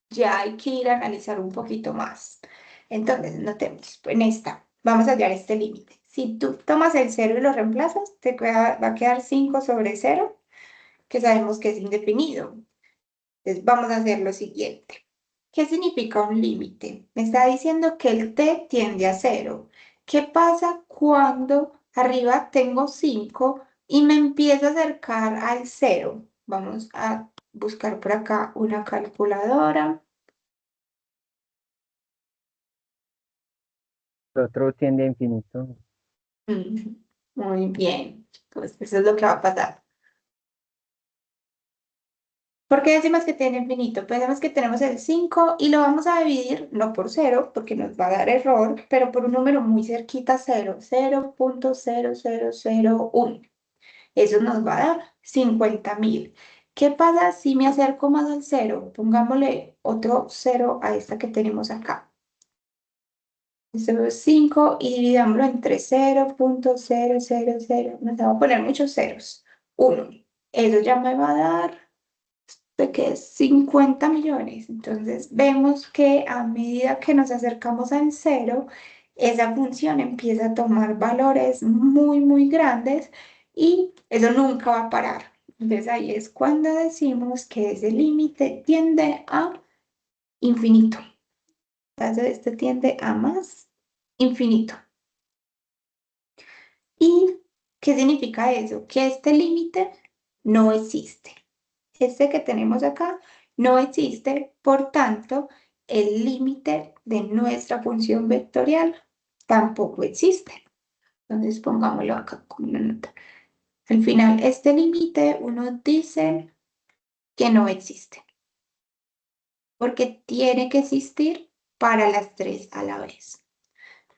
ya hay que ir a analizar un poquito más. Entonces, notemos, en esta, vamos a hallar este límite. Si tú tomas el 0 y lo reemplazas, va a quedar 5 sobre 0, que sabemos que es indefinido. Entonces, vamos a hacer lo siguiente. ¿Qué significa un límite? Me está diciendo que el t tiende a 0. ¿Qué pasa cuando arriba tengo 5 y me empiezo a acercar al 0? Vamos a buscar por acá una calculadora. El otro tiende a infinito. Muy bien. Pues eso es lo que va a pasar. ¿Por qué decimos que tiene infinito? Pues decimos que tenemos el 5 y lo vamos a dividir, no por 0, porque nos va a dar error, pero por un número muy cerquita a 0, 0.00001. Eso nos va a dar 50.000. ¿Qué pasa si me acerco más al 0? Pongámosle otro 0 a esta que tenemos acá. 5 y dividámoslo entre 0.000. Nos vamos a poner muchos ceros. 1. Eso ya me va a dar de que es 50 millones. Entonces vemos que a medida que nos acercamos al 0, esa función empieza a tomar valores muy, muy grandes y eso nunca va a parar. Entonces ahí es cuando decimos que ese límite tiende a infinito. Entonces este tiende a más infinito. ¿Y qué significa eso? Que este límite no existe. Este que tenemos acá no existe, por tanto, el límite de nuestra función vectorial tampoco existe. Entonces pongámoslo acá como una nota. Al final, este límite uno dice que no existe, porque tiene que existir para las tres a la vez.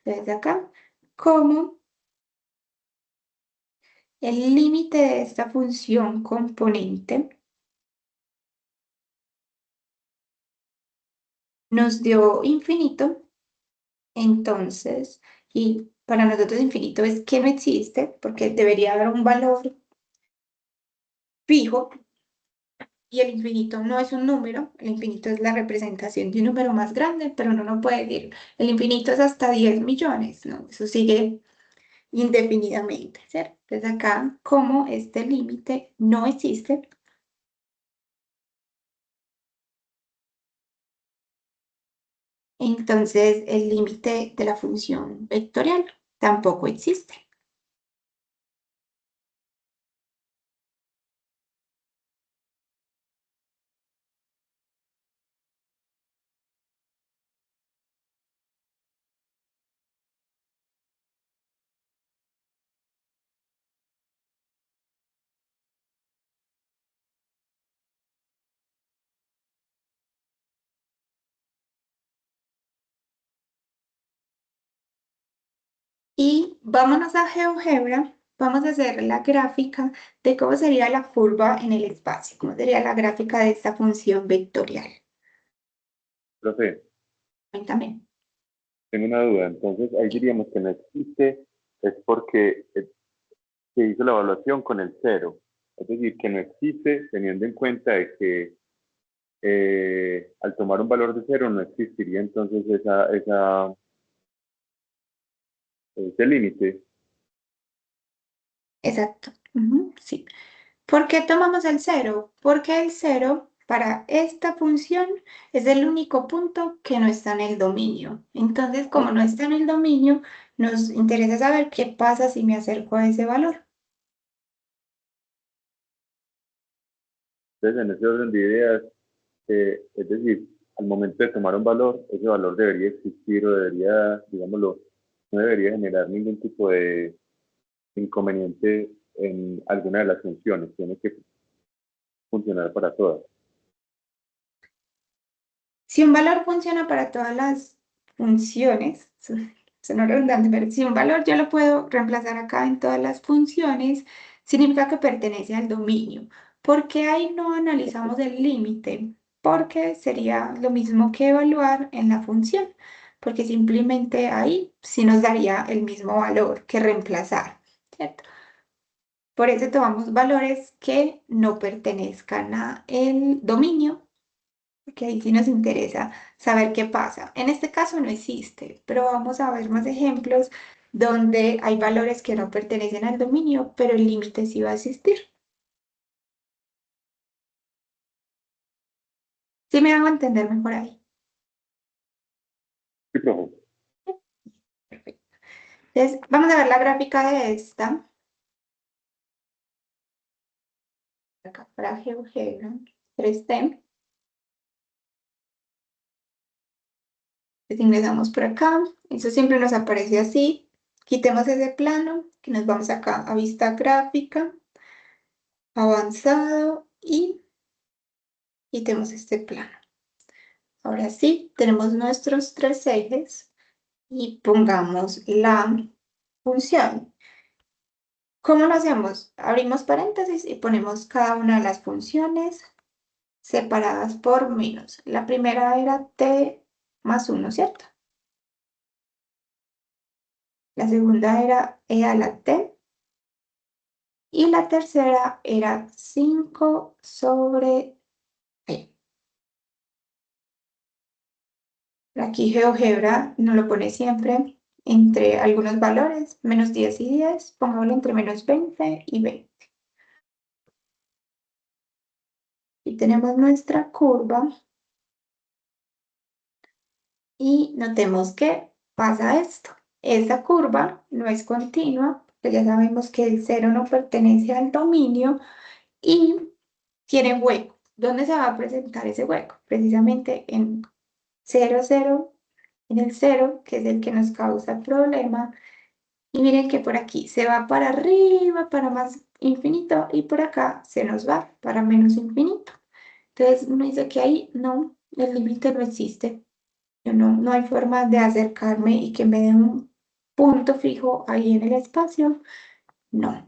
Entonces acá, como el límite de esta función componente nos dio infinito, entonces, y para nosotros infinito es que no existe, porque debería haber un valor fijo, y el infinito no es un número, el infinito es la representación de un número más grande, pero uno no puede decir, el infinito es hasta 10 millones, ¿no? Eso sigue indefinidamente, ¿cierto? Entonces acá, como este límite no existe, entonces el límite de la función vectorial tampoco existe. Y vámonos a GeoGebra, vamos a hacer la gráfica de cómo sería la curva en el espacio, cómo sería la gráfica de esta función vectorial. Profe, Cuéntame. tengo una duda. Entonces, ahí diríamos que no existe, es porque que hizo la evaluación con el 0. Es decir, que no existe teniendo en cuenta de que al tomar un valor de 0 no existiría entonces ese límite. Exacto. Ujú, sí. ¿Por qué tomamos el 0? Porque el 0 para esta función es el único punto que no está en el dominio. Entonces, como no está en el dominio, nos interesa saber qué pasa si me acerco a ese valor. Entonces, en ese orden de ideas, es decir, al momento de tomar un valor, ese valor debería existir o debería, digámoslo, no debería generar ningún tipo de inconveniente en alguna de las funciones. Tiene que funcionar para todas. Si un valor funciona para todas las funciones, suena redundante, pero si un valor yo lo puedo reemplazar acá en todas las funciones, significa que pertenece al dominio. ¿Por qué ahí no analizamos el límite? Porque sería lo mismo que evaluar en la función, porque simplemente ahí sí nos daría el mismo valor que reemplazar, ¿cierto? Por eso tomamos valores que no pertenezcan al dominio, porque ahí sí nos interesa saber qué pasa. En este caso no existe, pero vamos a ver más ejemplos donde hay valores que no pertenecen al dominio, pero el límite sí va a existir. ¿Sí me hago entender mejor ahí? Sí, profe. Perfecto. Entonces, vamos a ver la gráfica de esta. Acá para GeoGebra 3D. Entonces ingresamos por acá. Eso siempre nos aparece así. Quitemos ese plano, que nos vamos acá a vista gráfica, avanzado y quitemos este plano. Ahora sí, tenemos nuestros tres ejes y pongamos la función. ¿Cómo lo hacemos? Abrimos paréntesis y ponemos cada una de las funciones separadas por menos. La primera era t más 1, ¿cierto? La segunda era e a la t. Y la tercera era 5 sobre e. Aquí GeoGebra nos lo pone siempre entre algunos valores, menos 10 y 10, pongámoslo entre menos 20 y 20. Y tenemos nuestra curva y notemos que pasa esto. Esta curva no es continua, porque ya sabemos que el 0 no pertenece al dominio y tiene hueco. ¿Dónde se va a presentar ese hueco? Precisamente en 0, 0, en el 0, que es el que nos causa el problema. Y miren que por aquí se va para arriba, para más infinito, y por acá se nos va para menos infinito. Entonces uno dice que ahí no, el límite no existe. No hay forma de acercarme y que me dé un punto fijo ahí en el espacio. No.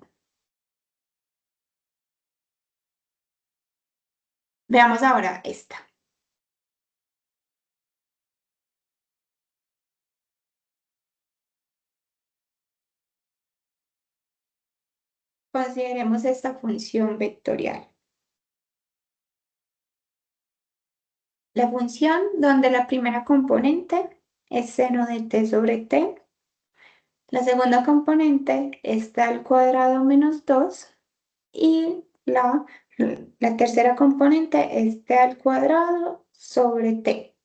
Veamos ahora esta. Consideremos esta función vectorial. La función donde la primera componente es seno de t sobre t. La segunda componente es t al cuadrado menos 2 y la tercera componente es t al cuadrado sobre t.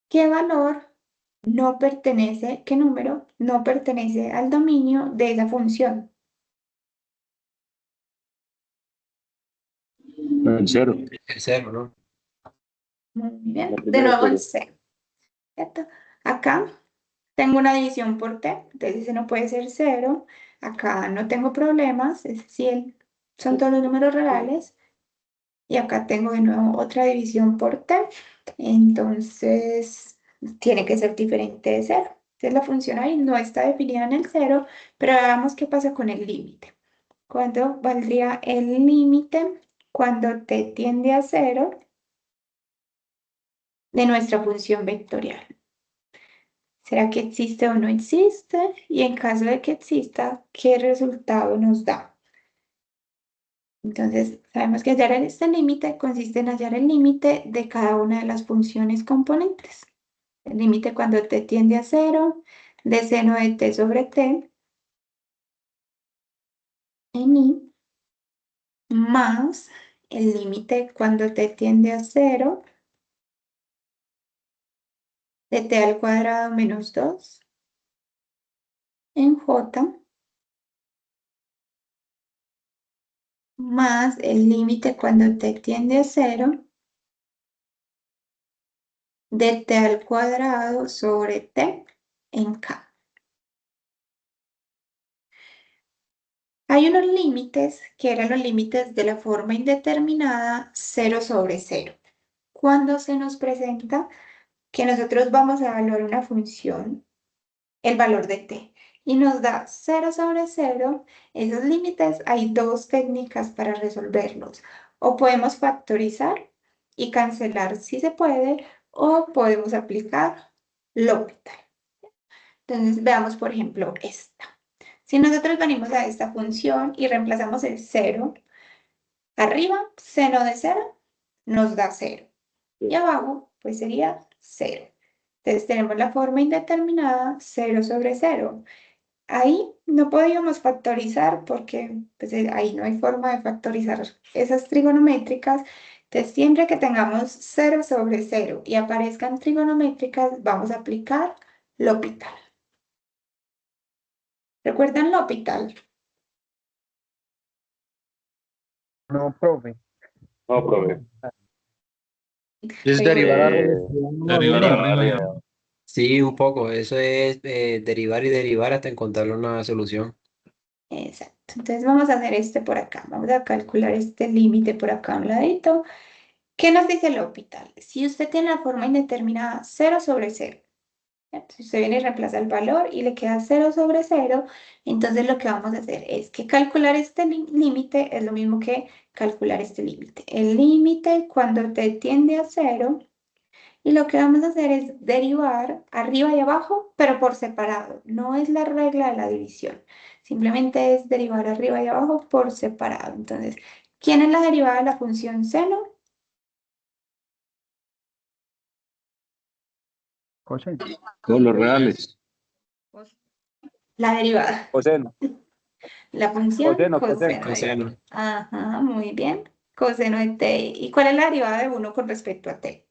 ¿Qué valor no pertenece, qué número no pertenece al dominio de esa función? El 0. El 0, ¿no? Muy bien. La De primera nuevo el cero. 0. ¿Cierto? Acá tengo una división por t, entonces ese no puede ser 0. Acá no tengo problemas, es decir, son todos los números reales. Y acá tengo de nuevo otra división por t, entonces tiene que ser diferente de 0. Entonces la función ahí no está definida en el 0, pero veamos qué pasa con el límite. ¿Cuándo valdría el límite? Cuando t tiende a 0 de nuestra función vectorial. ¿Será que existe o no existe? Y en caso de que exista, ¿qué resultado nos da? Entonces, sabemos que hallar este límite consiste en hallar el límite de cada una de las funciones componentes. El límite cuando t tiende a 0, de seno de t sobre t, en i, más el límite cuando t tiende a 0, de t al cuadrado menos 2, en j, más el límite cuando t tiende a 0, de t al cuadrado sobre t en k. Hay unos límites que eran los límites de la forma indeterminada 0 sobre 0. Cuando se nos presenta que nosotros vamos a evaluar una función, el valor de t, y nos da 0 sobre 0, esos límites hay dos técnicas para resolverlos. O podemos factorizar y cancelar si se puede, o podemos aplicar L'Hopital. Entonces veamos, por ejemplo, esta. Si nosotros venimos a esta función y reemplazamos el 0, arriba, seno de 0, nos da 0. Y abajo, pues sería 0. Entonces tenemos la forma indeterminada 0 sobre 0. Ahí no podíamos factorizar porque pues, ahí no hay forma de factorizar esas trigonométricas. Entonces siempre que tengamos 0 sobre 0 y aparezcan trigonométricas, vamos a aplicar L'Hopital. ¿Recuerdan L'Hopital? No, profe. No, profe. Es Sí, derivar a Eh, derivar arriba. Sí, un poco. Eso es derivar y derivar hasta encontrar una solución. exacto. Entonces vamos a hacer este por acá. Vamos a calcular este límite por acá a un ladito. ¿Qué nos dice L'Hopital? Si usted tiene la forma indeterminada 0 sobre 0, si usted viene y reemplaza el valor y le queda 0 sobre 0, entonces lo que vamos a hacer es que calcular este límite es lo mismo que calcular este límite. El límite cuando t tiende a 0, y lo que vamos a hacer es derivar arriba y abajo, pero por separado. No es la regla de la división. Simplemente es derivar arriba y abajo por separado. Entonces, ¿quién es la derivada de la función seno? Coseno. Todos los reales. La derivada. Coseno. La función Coseno. coseno. Coseno. Ajá, muy bien. Coseno de t. ¿Y cuál es la derivada de 1 con respecto a t?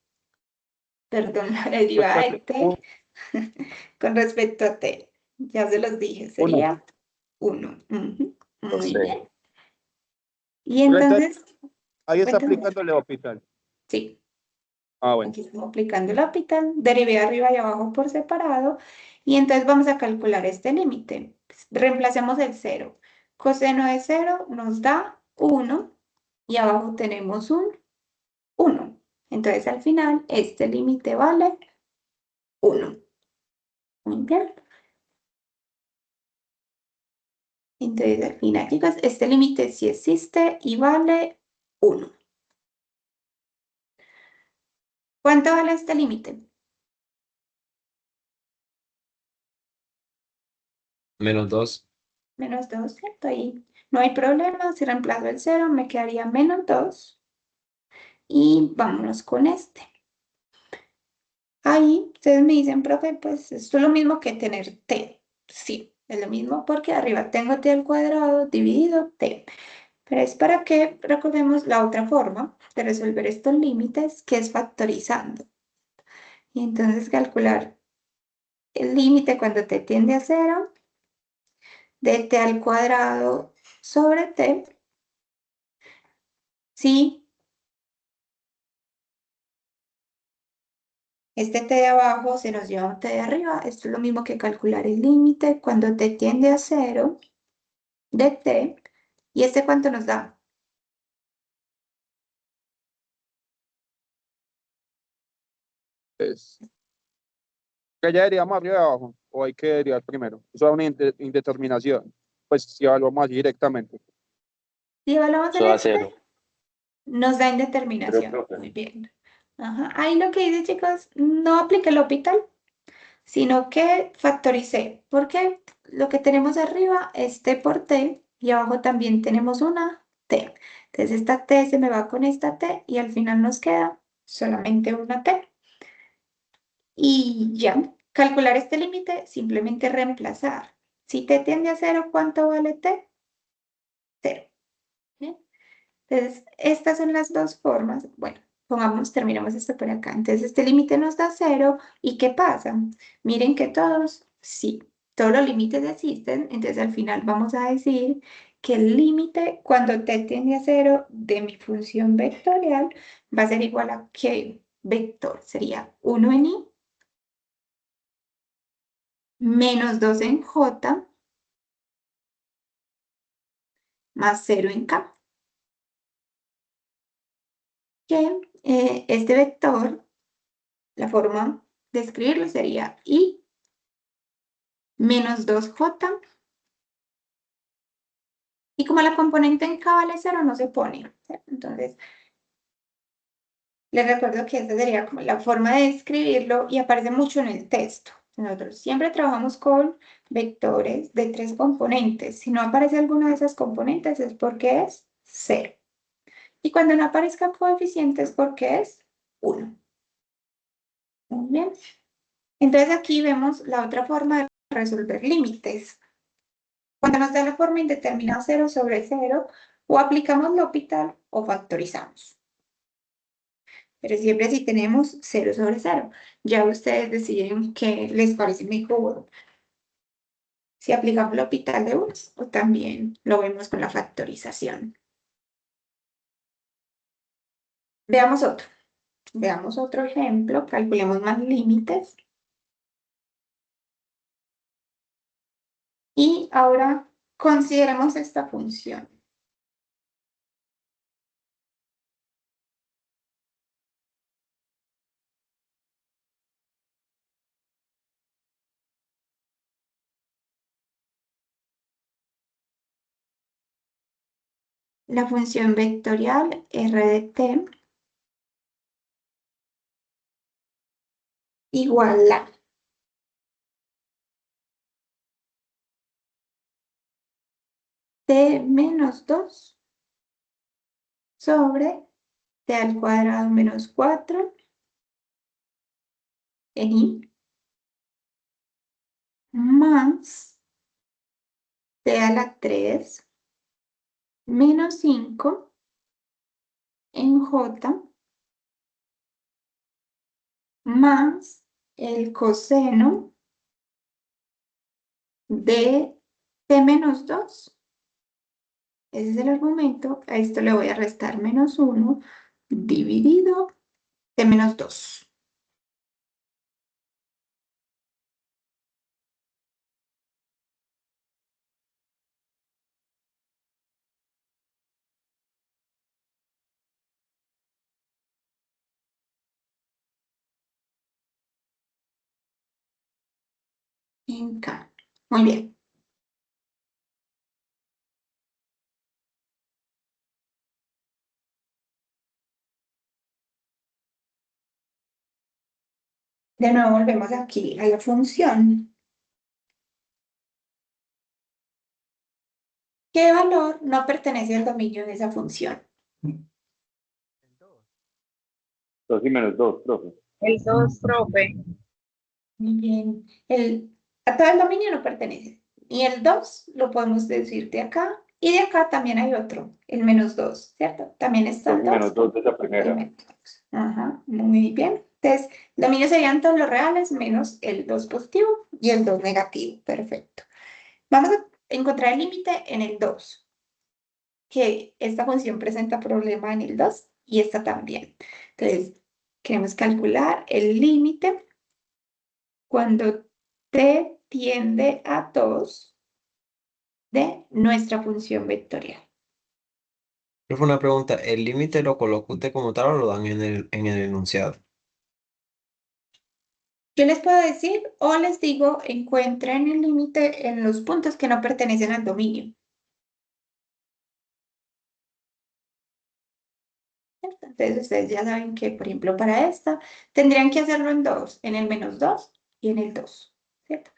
Perdón, la derivada de t con respecto a t. Ya se los dije, sería 1. Muy Sí. bien. Y Pero entonces, ahí está cuéntame. aplicando el hospital. Sí, Ah, bueno. aquí estamos aplicando el L'Hopital, derivé arriba y abajo por separado, y entonces vamos a calcular este límite. Reemplacemos el 0. Coseno de 0 nos da 1, y abajo tenemos un 1. Entonces al final este límite vale 1. Muy bien. Entonces al final, chicos, este límite sí existe y vale 1. ¿Cuánto vale este límite? Menos 2. Menos 2, ¿cierto? Ahí no hay problema. Si reemplazo el 0, me quedaría menos 2. Y vámonos con este. Ahí ustedes me dicen, profe, pues esto es lo mismo que tener t. Sí, es lo mismo porque arriba tengo t al cuadrado dividido t. Pero es para que recordemos la otra forma de resolver estos límites, que es factorizando. Y entonces calcular el límite cuando t tiende a 0 de t al cuadrado sobre t. Sí. Este t de abajo se nos lleva a un t de arriba. Esto es lo mismo que calcular el límite cuando t tiende a 0 de t. ¿Y este cuánto nos da? Es. ¿Que ya derivamos arriba y abajo? ¿O hay que derivar primero? Eso es una indeterminación. Pues si evaluamos así directamente. Si evaluamos el Eso da este, 0. nos da Pero, indeterminación. profe, Muy bien. Ajá. Ahí lo que dice, chicos, no aplique el L'Hopital. sino que factoricé, porque lo que tenemos arriba es t por t y abajo también tenemos una t. Entonces esta t se me va con esta t y al final nos queda solamente una t. Y ya, calcular este límite, simplemente reemplazar. Si t tiende a 0, ¿cuánto vale t? 0. ¿Bien? Entonces, estas son las dos formas. Bueno, terminamos esto por acá. Entonces, este límite nos da 0. ¿Y qué pasa? Miren que todos los límites existen. Entonces, al final vamos a decir que el límite cuando t tiende a 0 de mi función vectorial va a ser igual a ¿qué vector? Sería 1 en i menos 2 en j más 0 en k. Que este vector, la forma de escribirlo sería i menos 2j. Y como la componente en k vale 0, no se pone. ¿Sí? Entonces, les recuerdo que esta sería como la forma de escribirlo y aparece mucho en el texto. Nosotros siempre trabajamos con vectores de 3 componentes. Si no aparece alguna de esas componentes es porque es 0. Y cuando no aparezca coeficiente es porque es 1. Muy bien. Entonces aquí vemos la otra forma de resolver límites. Cuando nos da la forma indeterminada 0 sobre 0, o aplicamos L'Hopital o factorizamos. Pero siempre si tenemos 0 sobre 0, ya ustedes deciden qué les parece mejor. Si aplicamos L'Hopital de 1 o también lo vemos con la factorización. Veamos otro. Veamos otro ejemplo, calculemos más límites. Y ahora consideremos esta función. La función vectorial r de t igual a t menos 2 sobre t al cuadrado menos 4 en i más t a la 3 menos 5 en j más el coseno de t menos 2. Ese es el argumento. A esto le voy a restar menos 1 dividido t menos 2. En K. Muy bien. De nuevo volvemos aquí a la función. ¿Qué valor no pertenece al dominio de esa función? 2 y menos 2, profe. El 2, profe. Muy bien. A todo el dominio no pertenece. Y el 2 lo podemos decir de acá. Y de acá también hay otro, el menos 2, ¿cierto? También está 2 el y menos 2. 2 de la primera. Ajá, muy bien. Entonces, dominio serían todos los reales menos el 2 positivo y el 2 negativo. Perfecto. Vamos a encontrar el límite en el 2. Que esta función presenta problema en el 2 y esta también. Entonces, queremos calcular el límite cuando t tiende a 2 de nuestra función vectorial. Pero fue una pregunta, ¿el límite lo coloca usted como tal o lo dan en el enunciado? Yo les puedo decir o les digo, encuentren el límite en los puntos que no pertenecen al dominio. ¿Cierto? Entonces ustedes ya saben que, por ejemplo, para esta tendrían que hacerlo en 2, en el menos 2 y en el 2, ¿cierto?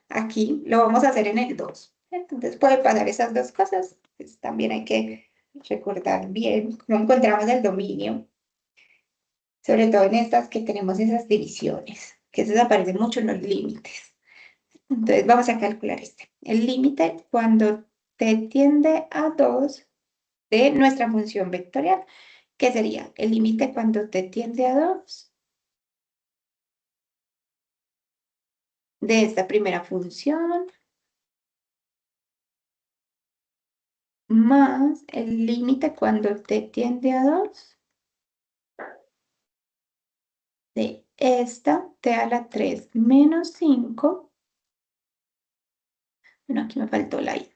Aquí lo vamos a hacer en el 2. Entonces puede pasar esas dos cosas. Pues también hay que recordar bien cómo encontramos el dominio, sobre todo en estas que tenemos esas divisiones, que eso aparece mucho en los límites. Entonces vamos a calcular este. El límite cuando t tiende a 2 de nuestra función vectorial, que sería el límite cuando t tiende a 2 de esta primera función más el límite cuando t tiende a 2 de esta t a la 3 menos 5. Bueno, aquí me faltó la i.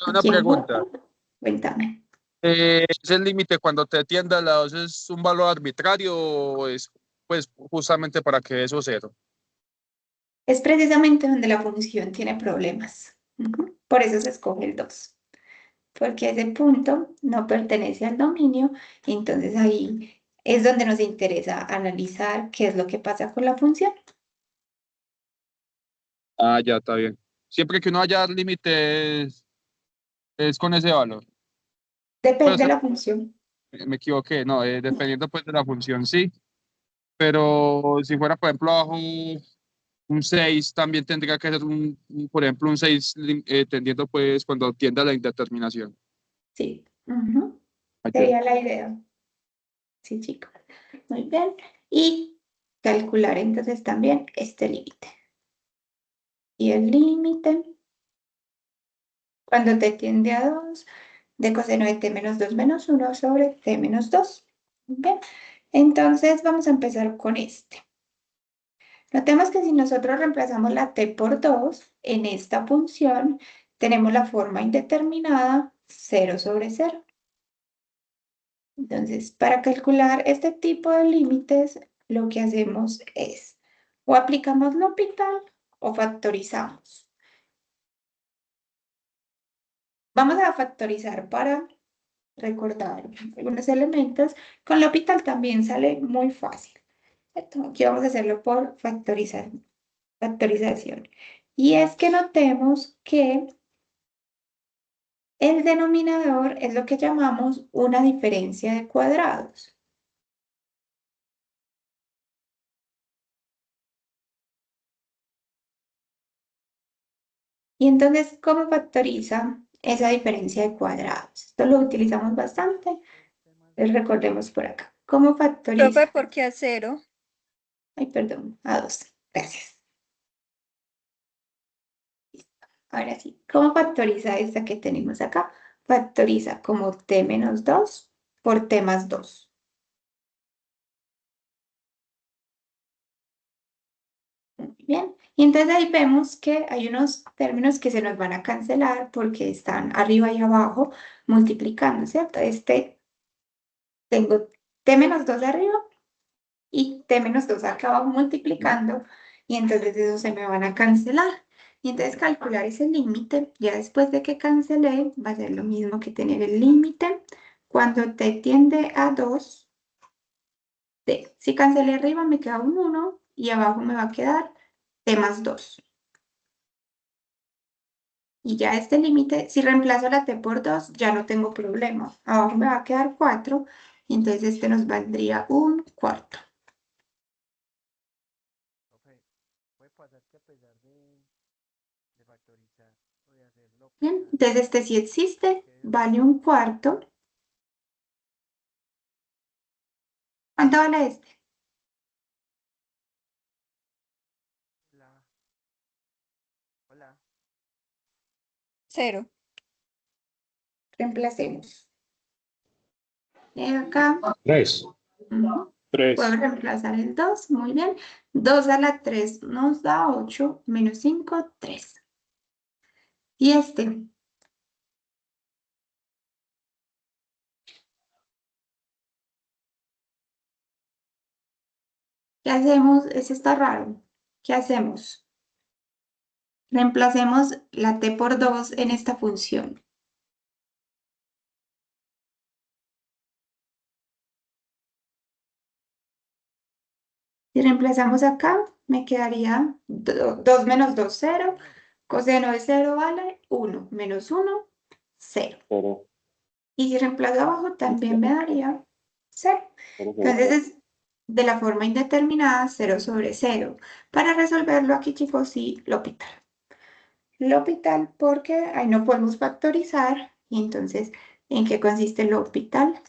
Una Aquí en pregunta. J, cuéntame. ¿Es el límite cuando te tiende a la 2 es un valor arbitrario o es pues justamente para que eso cero? Es precisamente donde la función tiene problemas. Ujú. Por eso se escoge el 2, porque ese punto no pertenece al dominio, y entonces ahí es donde nos interesa analizar qué es lo que pasa con la función. Ah, ya está bien. Siempre que uno haya límites es con ese valor. Depende Pues de la función. me equivoqué, no, dependiendo pues de la función, sí. Pero si fuera, por ejemplo, abajo un 6 también tendría que ser por ejemplo, un 6 tendiendo pues cuando tiende a la indeterminación. Sí. Ujú. Allá. Sería la idea. Sí, chicos. Muy bien. Y calcular entonces también este límite. Y el límite, cuando t tiende a 2, de coseno de t menos 2 menos 1 sobre t menos 2. Bien. Entonces vamos a empezar con este. Notemos que si nosotros reemplazamos la t por 2 en esta función, tenemos la forma indeterminada 0 sobre 0. Entonces, para calcular este tipo de límites, lo que hacemos es o aplicamos L'Hopital o factorizamos. Vamos a factorizar para recordar algunos elementos. Con L'Hopital también sale muy fácil. Entonces, aquí vamos a hacerlo por factorización. Y es que notemos que el denominador es lo que llamamos una diferencia de cuadrados. Y entonces, ¿cómo factoriza esa diferencia de cuadrados? Esto lo utilizamos bastante. Recordemos por acá. ¿Cómo factoriza? Profe, ¿por qué a 0? Ay, perdón, a 2. Gracias. Ahora sí, ¿cómo factoriza esta que tenemos acá? Factoriza como t menos 2 por t más 2. Muy bien. Y entonces ahí vemos que hay unos términos que se nos van a cancelar porque están arriba y abajo multiplicando, ¿cierto? Tengo t menos 2 arriba y t menos 2 acá abajo multiplicando, y entonces esos se me van a cancelar. Y entonces calcular ese límite, ya después de que cancelé, va a ser lo mismo que tener el límite cuando t tiende a 2 t. Si cancelé arriba me queda un 1 y abajo me va a quedar t más 2. Y ya este límite, si reemplazo la t por 2, ya no tengo problema. Abajo me va a quedar 4, y entonces este nos valdría un cuarto. Puede pasar que a pesar de factorizar o de hacerlo Bien, entonces este sí existe, vale un cuarto. ¿Cuánto vale este? Hola, hola. 0. Reemplacemos. Acá 3. ujú, puedo 3. reemplazar el 2, muy bien. 2 a la 3 nos da 8, menos 5, 3. Y este, ¿qué hacemos? Ese está raro. ¿Qué hacemos? Reemplacemos la t por 2 en esta función. Si reemplazamos acá, me quedaría 2 menos 2, 0. Coseno de 0 vale 1, menos 1, 0. Cero, Y si reemplazo abajo, también me daría 0. cero, Entonces es de la forma indeterminada 0 sobre 0. Para resolverlo aquí, chicos, sí, L'Hopital, porque ahí no podemos factorizar. Y entonces, ¿en qué consiste L'Hopital?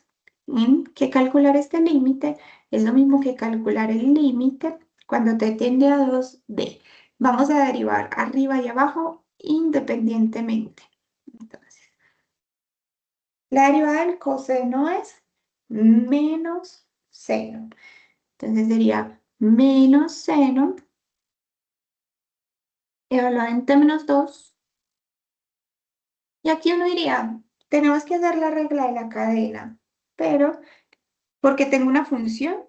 En que calcular este límite es lo mismo que calcular el límite cuando t tiende a 2 de. Vamos a derivar arriba y abajo independientemente. Entonces, la derivada del coseno es menos seno. Entonces sería menos seno evaluado en t menos 2. Y aquí uno diría, tenemos que hacer la regla de la cadena, pero porque tengo una función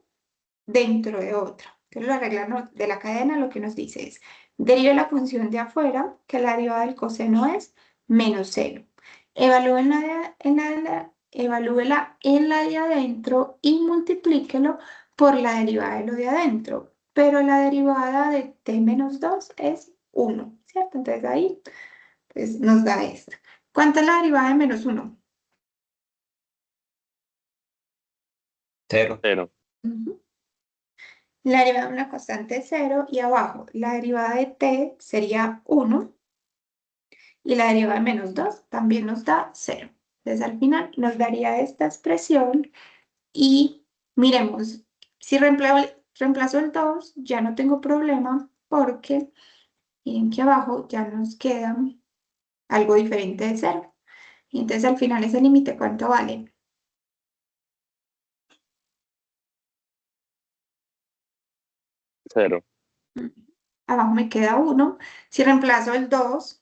dentro de otra. Entonces la regla de la cadena lo que nos dice es, derive la función de afuera, que la derivada del coseno es menos 0. Evalúela en la de adentro y multiplíquelo por la derivada de lo de adentro. Pero la derivada de t menos 2 es 1, ¿cierto? Entonces ahí pues, nos da esta. ¿Cuánto es la derivada de menos 1? Cero. cero, Ujú. La derivada de una constante es 0 y abajo la derivada de t sería 1 y la derivada de menos 2 también nos da 0. Entonces al final nos daría esta expresión y miremos, si reemplazo el 2 ya no tengo problema porque miren que abajo ya nos queda algo diferente de 0. Y entonces al final ese límite ¿cuánto vale? cero, Abajo me queda 1. Si reemplazo el 2,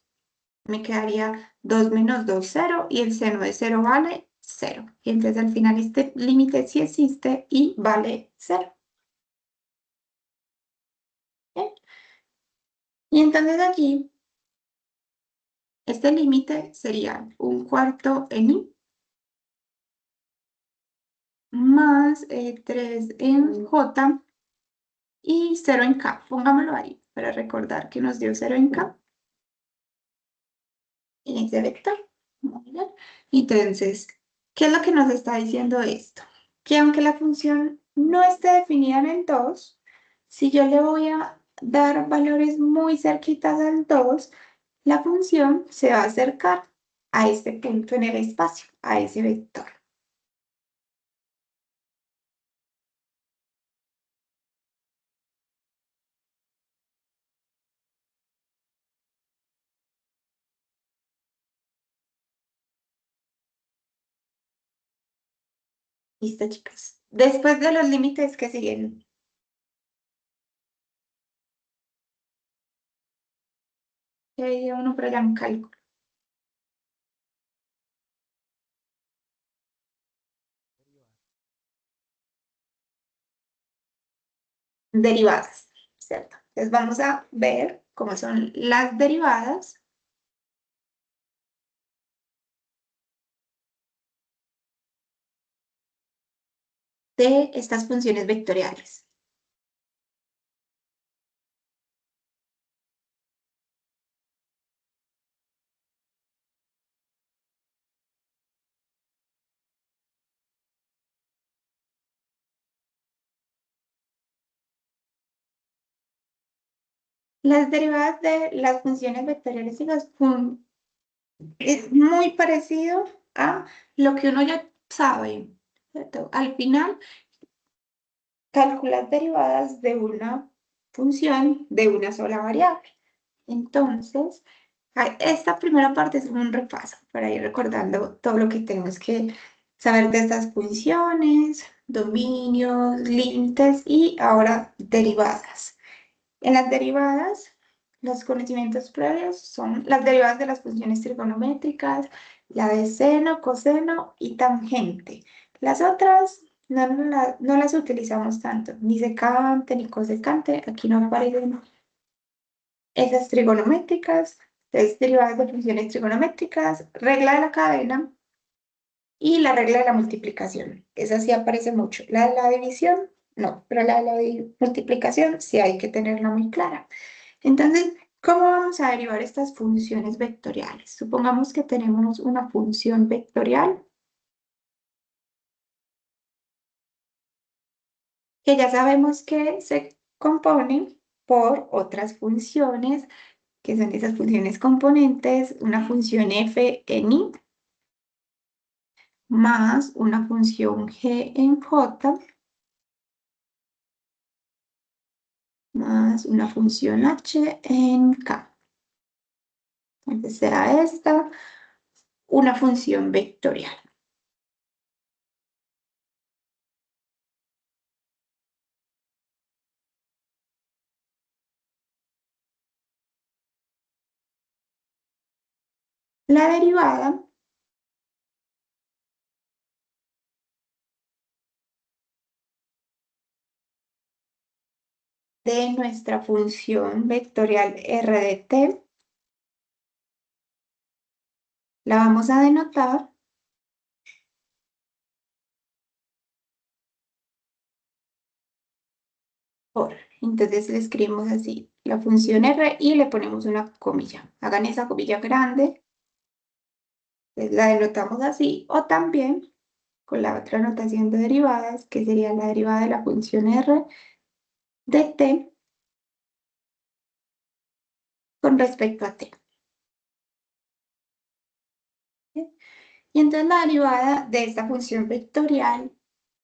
me quedaría 2 menos 2, 0, y el seno de 0 vale 0. Y entonces al final este límite sí existe y vale 0. ¿Bien? Y entonces aquí, este límite sería 1/4 en i más 3 en j y 0 en k. Pongámoslo ahí para recordar que nos dio 0 en k. En ese vector. Muy bien. Entonces, ¿qué es lo que nos está diciendo esto? Que aunque la función no esté definida en el 2, si yo le voy a dar valores muy cerquitas al 2, la función se va a acercar a este punto en el espacio, a ese vector. Listo, chicos. Después de los límites que siguen. Hay uno por allá en cálculo. Derivadas, ¿cierto? Entonces vamos a ver cómo son las derivadas. De estas funciones vectoriales. Las derivadas de las funciones vectoriales y es muy parecido a lo que uno ya sabe, ¿cierto? Al final, calculas derivadas de una función de una sola variable. Entonces, esta primera parte es un repaso para ir recordando todo lo que tenemos que saber de estas funciones, dominios, límites y ahora derivadas. En las derivadas, los conocimientos previos son las derivadas de las funciones trigonométricas, la de seno, coseno y tangente. Las otras no las utilizamos tanto, ni secante ni cosecante, aquí no aparecen esas trigonométricas, entonces derivadas de funciones trigonométricas, regla de la cadena y la regla de la multiplicación. Esa sí aparece mucho. La de la división no, pero la de la multiplicación sí hay que tenerla muy clara. Entonces, ¿cómo vamos a derivar estas funciones vectoriales? Supongamos que tenemos una función vectorial que ya sabemos que se compone por otras funciones, que son esas funciones componentes, una función f en i más una función g en j más una función h en k. Entonces será esta una función vectorial. La derivada de nuestra función vectorial r de t la vamos a denotar por. Entonces le escribimos así la función r y le ponemos una comilla. Hagan esa comilla grande, entonces la denotamos así, o también con la otra notación de derivadas, que sería la derivada de la función r de t con respecto a t. ¿Sí? Y entonces la derivada de esta función vectorial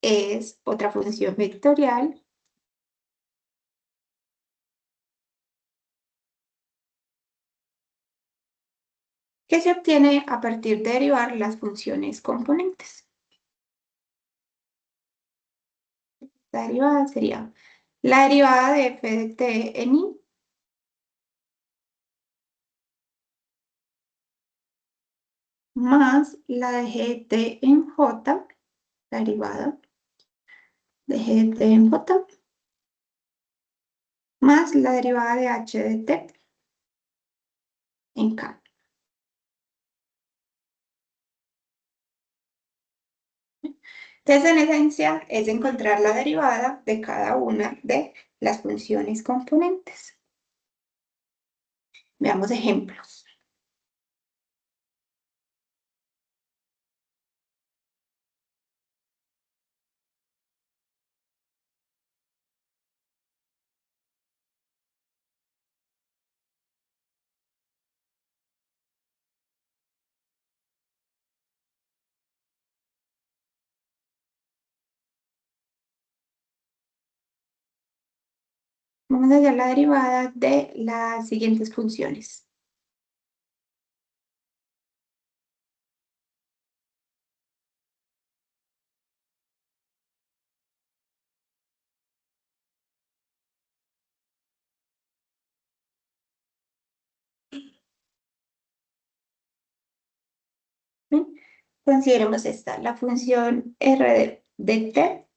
es otra función vectorial que se obtiene a partir de derivar las funciones componentes. La derivada sería la derivada de f de t en i más la de g de t en j, la derivada de g de t en j, más la derivada de h de t en k. Entonces, en esencia, es encontrar la derivada de cada una de las funciones componentes. Veamos ejemplos. Vamos a hallar la derivada de las siguientes funciones. ¿Bien? Consideremos esta, la función r de t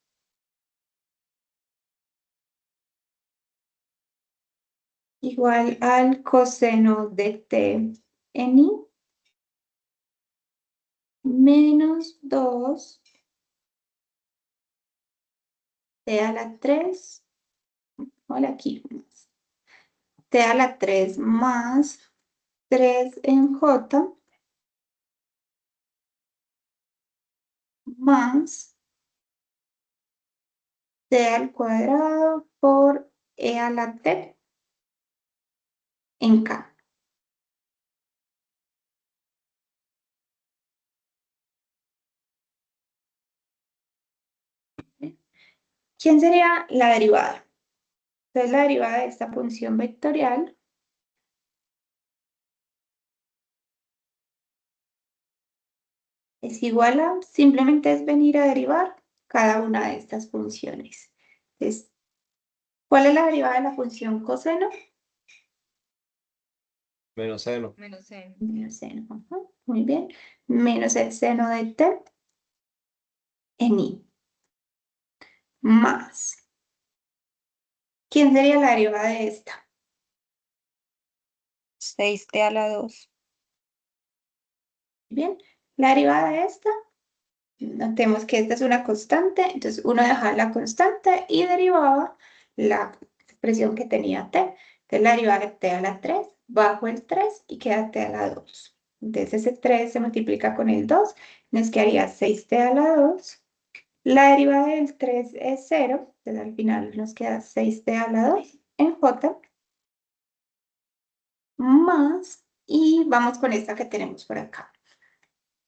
igual al coseno de t en i menos 2 t a la 3, hola aquí, t a la 3 más 3 en j más t al cuadrado por e a la t en k. ¿Quién sería la derivada? Entonces la derivada de esta función vectorial es igual a, simplemente es venir a derivar cada una de estas funciones. Entonces, ¿cuál es la derivada de la función coseno? Menos seno. Menos n. Menos seno, ajá, muy bien. Menos el seno de t en i. Más. ¿Quién sería la derivada de esta? 6t a la 2. Bien, la derivada de esta Notemos que esta es una constante, entonces uno dejaba la constante y derivaba la expresión que tenía t. Entonces la derivada de t a la 3 bajo el 3 y queda t a la 2. Entonces ese 3 se multiplica con el 2, nos quedaría 6t a la 2. La derivada del 3 es 0, entonces al final nos queda 6t a la 2 en j, más, y vamos con esta que tenemos por acá.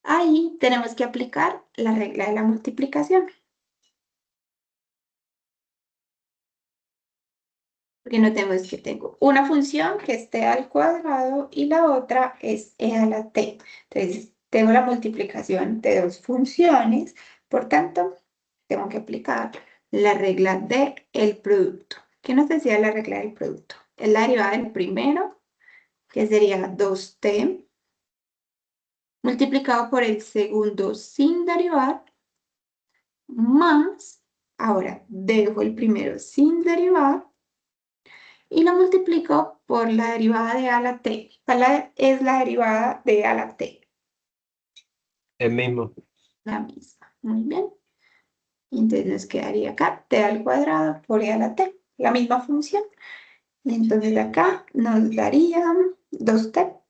Ahí tenemos que aplicar la regla de la multiplicación. Porque notemos que tengo una función que es t al cuadrado y la otra es e a la t. Entonces, tengo la multiplicación de dos funciones, por tanto, tengo que aplicar la regla del producto. ¿Qué nos decía la regla del producto? Es la derivada del primero, que sería 2t, multiplicado por el segundo sin derivar, más, ahora dejo el primero sin derivar, y lo multiplico por la derivada de a a la t. ¿Cuál es la derivada de a a la t? El mismo. La misma. Muy bien. Entonces nos quedaría acá t al cuadrado por e a la t, la misma función. Y entonces acá nos daría 2t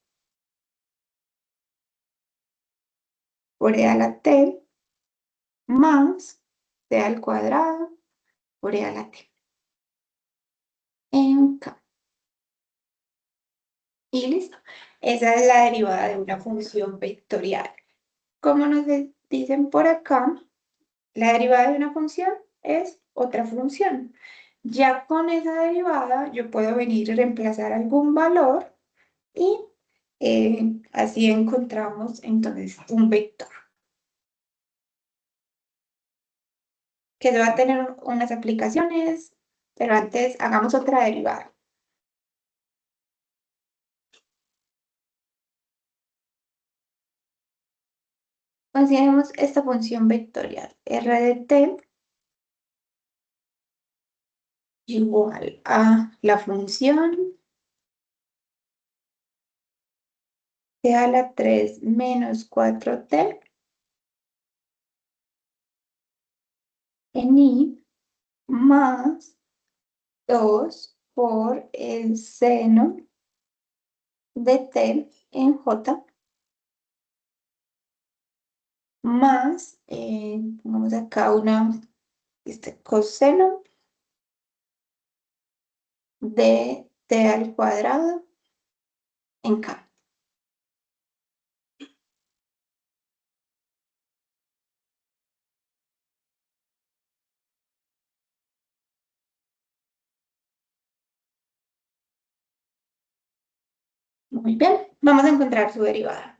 por e a la t más t al cuadrado por e a la t. En K. Y listo. Esa es la derivada de una función vectorial. Como nos dicen por acá, la derivada de una función es otra función. Ya con esa derivada yo puedo venir y reemplazar algún valor y así encontramos entonces un vector. Que va a tener unas aplicaciones, pero antes hagamos otra derivada. Consideremos esta función vectorial, r de t igual a la función t a la 3 menos 4t en i más 2 por el seno de t en j más, pongamos acá coseno de t al cuadrado en k. Muy bien, vamos a encontrar su derivada.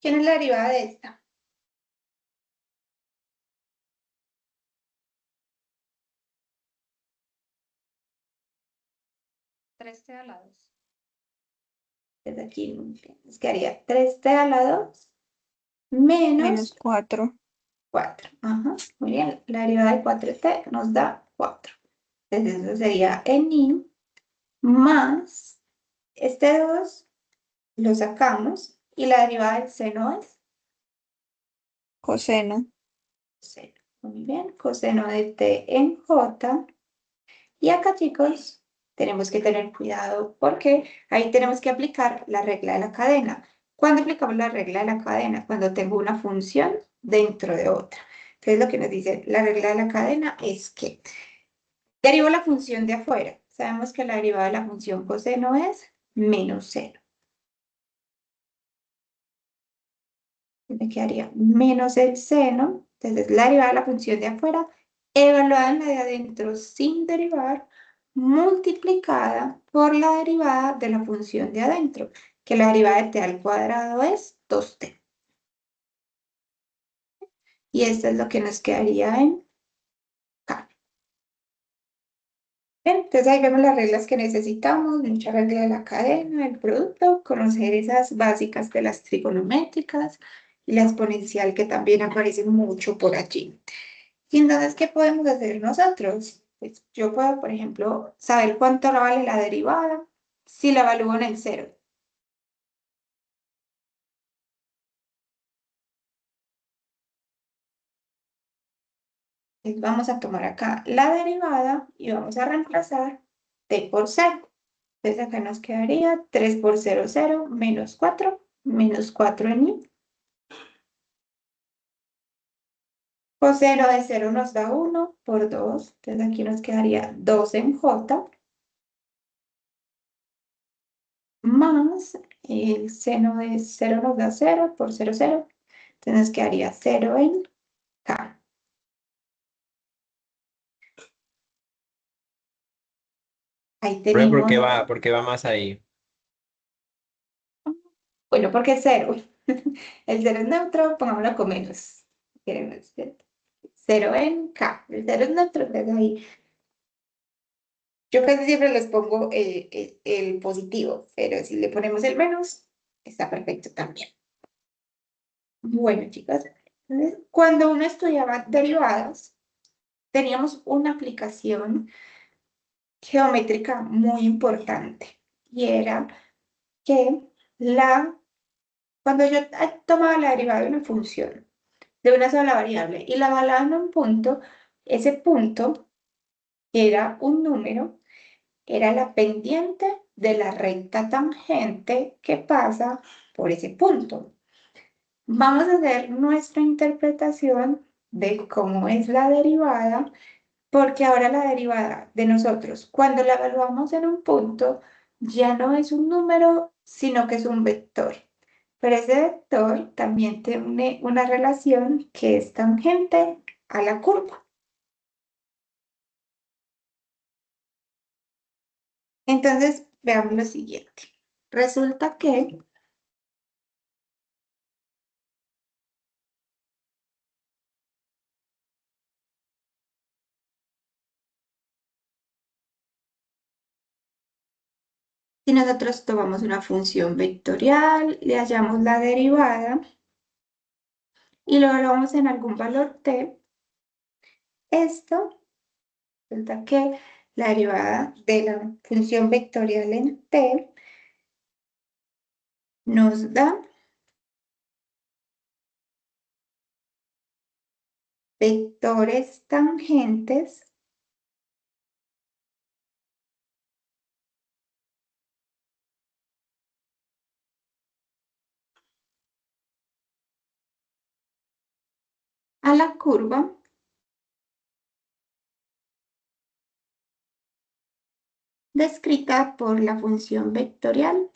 ¿Quién es la derivada de esta? Tres t a la 2. Desde aquí nos quedaría 3t a la 2 menos 4. 4. Ajá, muy bien. La derivada de 4t nos da 4. Entonces eso sería en i más este 2 lo sacamos y la derivada del seno es Coseno. coseno. Muy bien, coseno de t en j. Y acá, chicos, tenemos que tener cuidado porque ahí tenemos que aplicar la regla de la cadena. ¿Cuándo aplicamos la regla de la cadena? Cuando tengo una función dentro de otra. Entonces, lo que nos dice la regla de la cadena es que derivo la función de afuera. Sabemos que la derivada de la función coseno es menos 0. Me quedaría menos el seno. Entonces, la derivada de la función de afuera evaluada en la de adentro sin derivar, multiplicada por la derivada de la función de adentro, que la derivada de t al cuadrado es 2t. Y esto es lo que nos quedaría en K. Bien, entonces ahí vemos las reglas que necesitamos, mucha regla de la cadena, del producto, conocer esas básicas de las trigonométricas y la exponencial que también aparece mucho por allí. Y entonces, ¿qué podemos hacer nosotros? Pues yo puedo, por ejemplo, saber cuánto vale la derivada si la evalúo en el cero. Entonces vamos a tomar acá la derivada y vamos a reemplazar t por 0. Entonces acá nos quedaría 3 por 0, 0, menos 4 en i. Coseno de 0 nos da 1 por 2. Entonces aquí nos quedaría 2 en j. Más el seno de 0 nos da 0 por 0, 0. Entonces nos quedaría 0 en k. Ahí Pero tenemos, ¿por qué va más ahí? bueno, porque es 0. El 0 es neutro, pongámoslo con menos. Queremos 0 en k. El 0 es neutro, entonces ahí. Yo casi siempre les pongo el positivo, pero si le ponemos el menos, está perfecto también. Bueno, chicas, entonces, cuando uno estudiaba derivadas, teníamos una aplicación geométrica muy importante y era que cuando yo tomaba la derivada de una función de una sola variable y la evaluaba en un punto, ese punto era un número, era la pendiente de la recta tangente que pasa por ese punto. Vamos a hacer nuestra interpretación de cómo es la derivada, porque ahora la derivada de nosotros, cuando la evaluamos en un punto, ya no es un número, sino que es un vector. Pero ese vector también tiene una relación que es tangente a la curva. Entonces, veamos lo siguiente. Resulta que si nosotros tomamos una función vectorial, le hallamos la derivada y lo evaluamos en algún valor t, esto resulta que la derivada de la función vectorial en t nos da vectores tangentes a la curva descrita por la función vectorial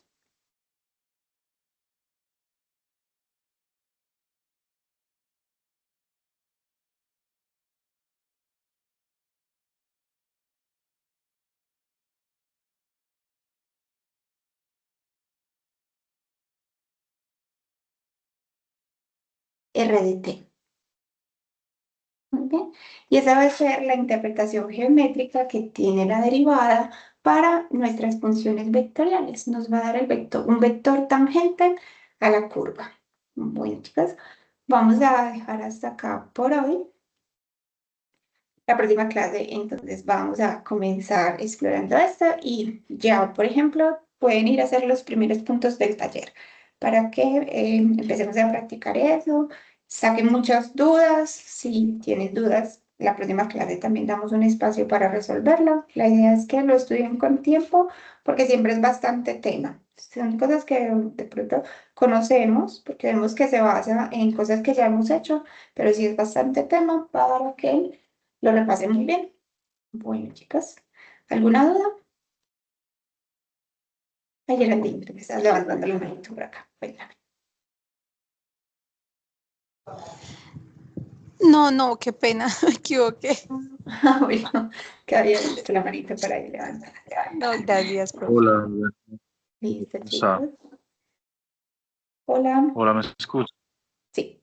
r de t. Muy bien. Y esa va a ser la interpretación geométrica que tiene la derivada para nuestras funciones vectoriales. Nos va a dar un vector tangente a la curva. Bueno, chicas, vamos a dejar hasta acá por hoy. La próxima clase, entonces, vamos a comenzar explorando esto y ya, por ejemplo, pueden ir a hacer los primeros puntos del taller para que empecemos a practicar eso, saquen muchas dudas. Si tienen dudas, la próxima clase también damos un espacio para resolverlo. La idea es que lo estudien con tiempo porque siempre es bastante tema. Son cosas que de pronto conocemos porque vemos que se basa en cosas que ya hemos hecho, pero sí es bastante tema para que lo repasé muy bien. Bueno, chicas, ¿alguna duda? Ay, Geraldine, te me estás levantando la manito por acá. Cuéntame. No, no, qué pena, me equivoqué. Bueno, que había visto la manito para ahí levantar. No, gracias, profe. Hola, Listo, o sea, chicos. Hola. hola, ¿me escucha? Sí.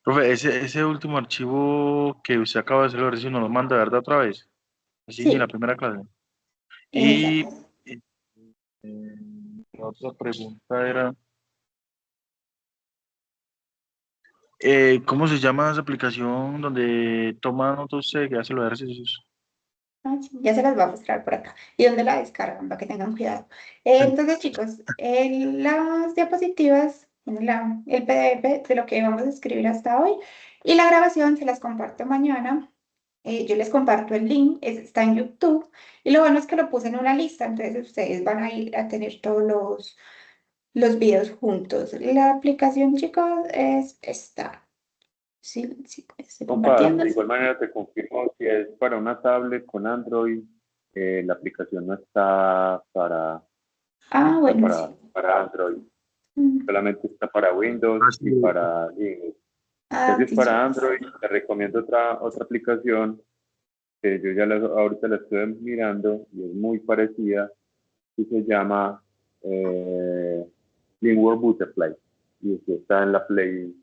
Profe, ese último archivo que usted acaba de hacer el ejercicio nos lo manda, ¿verdad? Otra vez. Así en la Sí, primera clase. Y exacto. la otra pregunta era, ¿Cómo se llama esa aplicación donde toma notas usted que hace los ejercicios? Ah, sí, ya se las voy a mostrar por acá. ¿Y dónde la descargan? Para que tengan cuidado. Entonces, chicos, las diapositivas, el PDF de lo que vamos a escribir hasta hoy y la grabación se las comparto mañana. Yo les comparto el link, está en YouTube. Y lo bueno es que lo puse en una lista, entonces ustedes van a ir a tener todos los videos juntos. La aplicación, chicos, es esta. Sí, sí, estoy Compa, compartiendo. de igual manera te confirmo, si es para una tablet con Android, la aplicación no está Ah, bueno, sí. para Android, Mm. solamente está para Windows Ah, sí. y para Linux. Ah, Si es sí, para chicos. Android, te recomiendo otra aplicación que yo ya ahorita la estoy mirando y es muy parecida y se llama Linkword Butterfly y eso está en la Play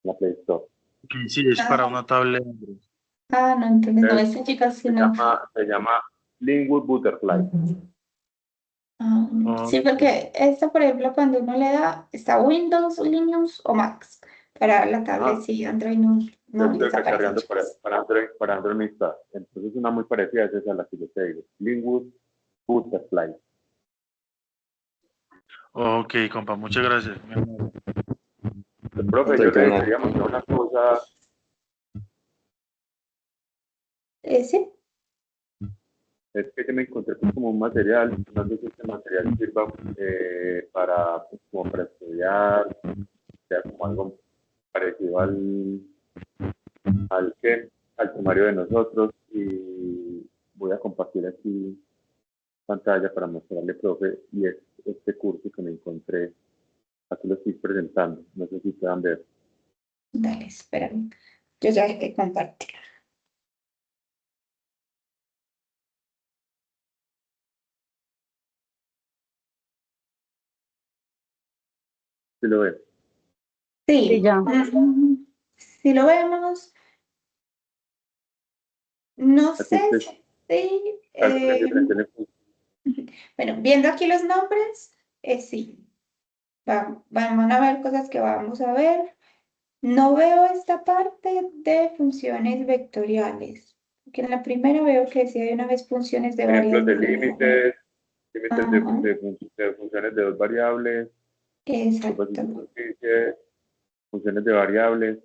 Store. Ok, sí, es para Ah, una tablet. no, entonces no, Entonces, esta chica, sino. se llama Linkword Butterfly. Sí, Ok. porque esta, por ejemplo, cuando uno le da, está Windows, Linux o Max. Para la tablet, Ajá. sí, Android no, Yo no estoy les aparece, descargando chicos. para Android no está. Entonces una muy parecida es esa a la que yo te digo. Linkword Butterfly. Ok, compa, muchas gracias. Profe, yo le quería mostrar una cosa. Sí. Es que yo me encontré pues, como un material, no sé si este material sirva pues, como para estudiar, sea como algo parecido al sumario de nosotros y voy a compartir aquí pantalla para mostrarle, profe, y es este curso que me encontré, aquí lo estoy presentando, no sé si puedan ver. Dale, espérame. Yo ya he compartido. ¿Sí lo ven? Sí, ya. si lo vemos, no Aquí sé ustedes si, calculen diferentes bueno, viendo aquí los nombres, sí, vamos a ver cosas que vamos a ver. No veo esta parte de funciones vectoriales, porque en la primera veo que sí hay una vez funciones de varias ejemplos de variables. límites Ajá, de funciones de dos variables, exacto. superficie, funciones de variables.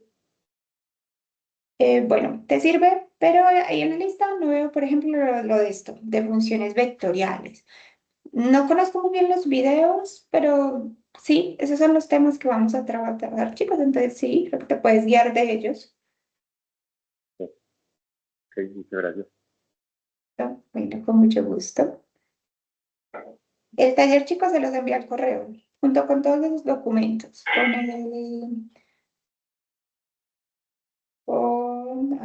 Bueno, te sirve, pero ahí en la lista no veo, por ejemplo, lo de esto, de funciones vectoriales. No conozco muy bien los videos, pero sí, esos son los temas que vamos a trabajar, chicos. Entonces sí, creo que te puedes guiar de ellos. Ok, muchas gracias. Bueno, con mucho gusto. El taller, chicos, se los envía al correo, junto con todos los documentos. A ver,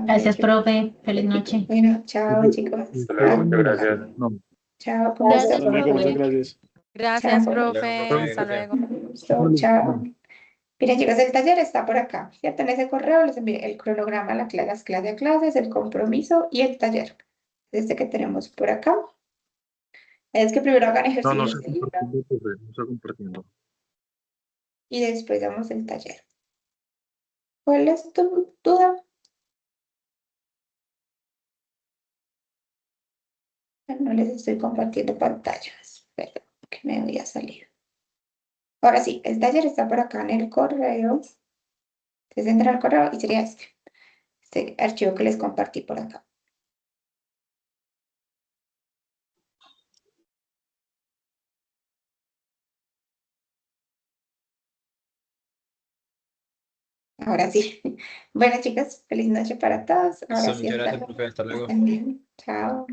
Gracias, profe. Feliz noche. bueno, chao, chicos. Hasta luego, muchas gracias. No. Chao, con gusto. Gracias, Hasta luego, muchas profe. gracias. Gracias, Chao. profe. Hasta Profe. luego. Gusto, chao. Miren, chicos, el taller está por acá. ¿Cierto? En ese correo les envié el cronograma, las clases a clases, el compromiso y el taller. Este que tenemos por acá. Es que primero hagan No, no ejercicios está de libro compartiendo, profe, no está compartiendo. y después damos el taller. ¿Cuál es tu duda? No les estoy compartiendo pantallas. Espera, que me había salido. Ahora sí, el taller está por acá en el correo. Entonces entran al correo y sería este archivo que les compartí por acá. Ahora sí. Bueno, chicas, feliz noche para todos. Ahora Listo, sí, muchas hasta gracias, luego. profe. Hasta luego. Estén bien. Chao.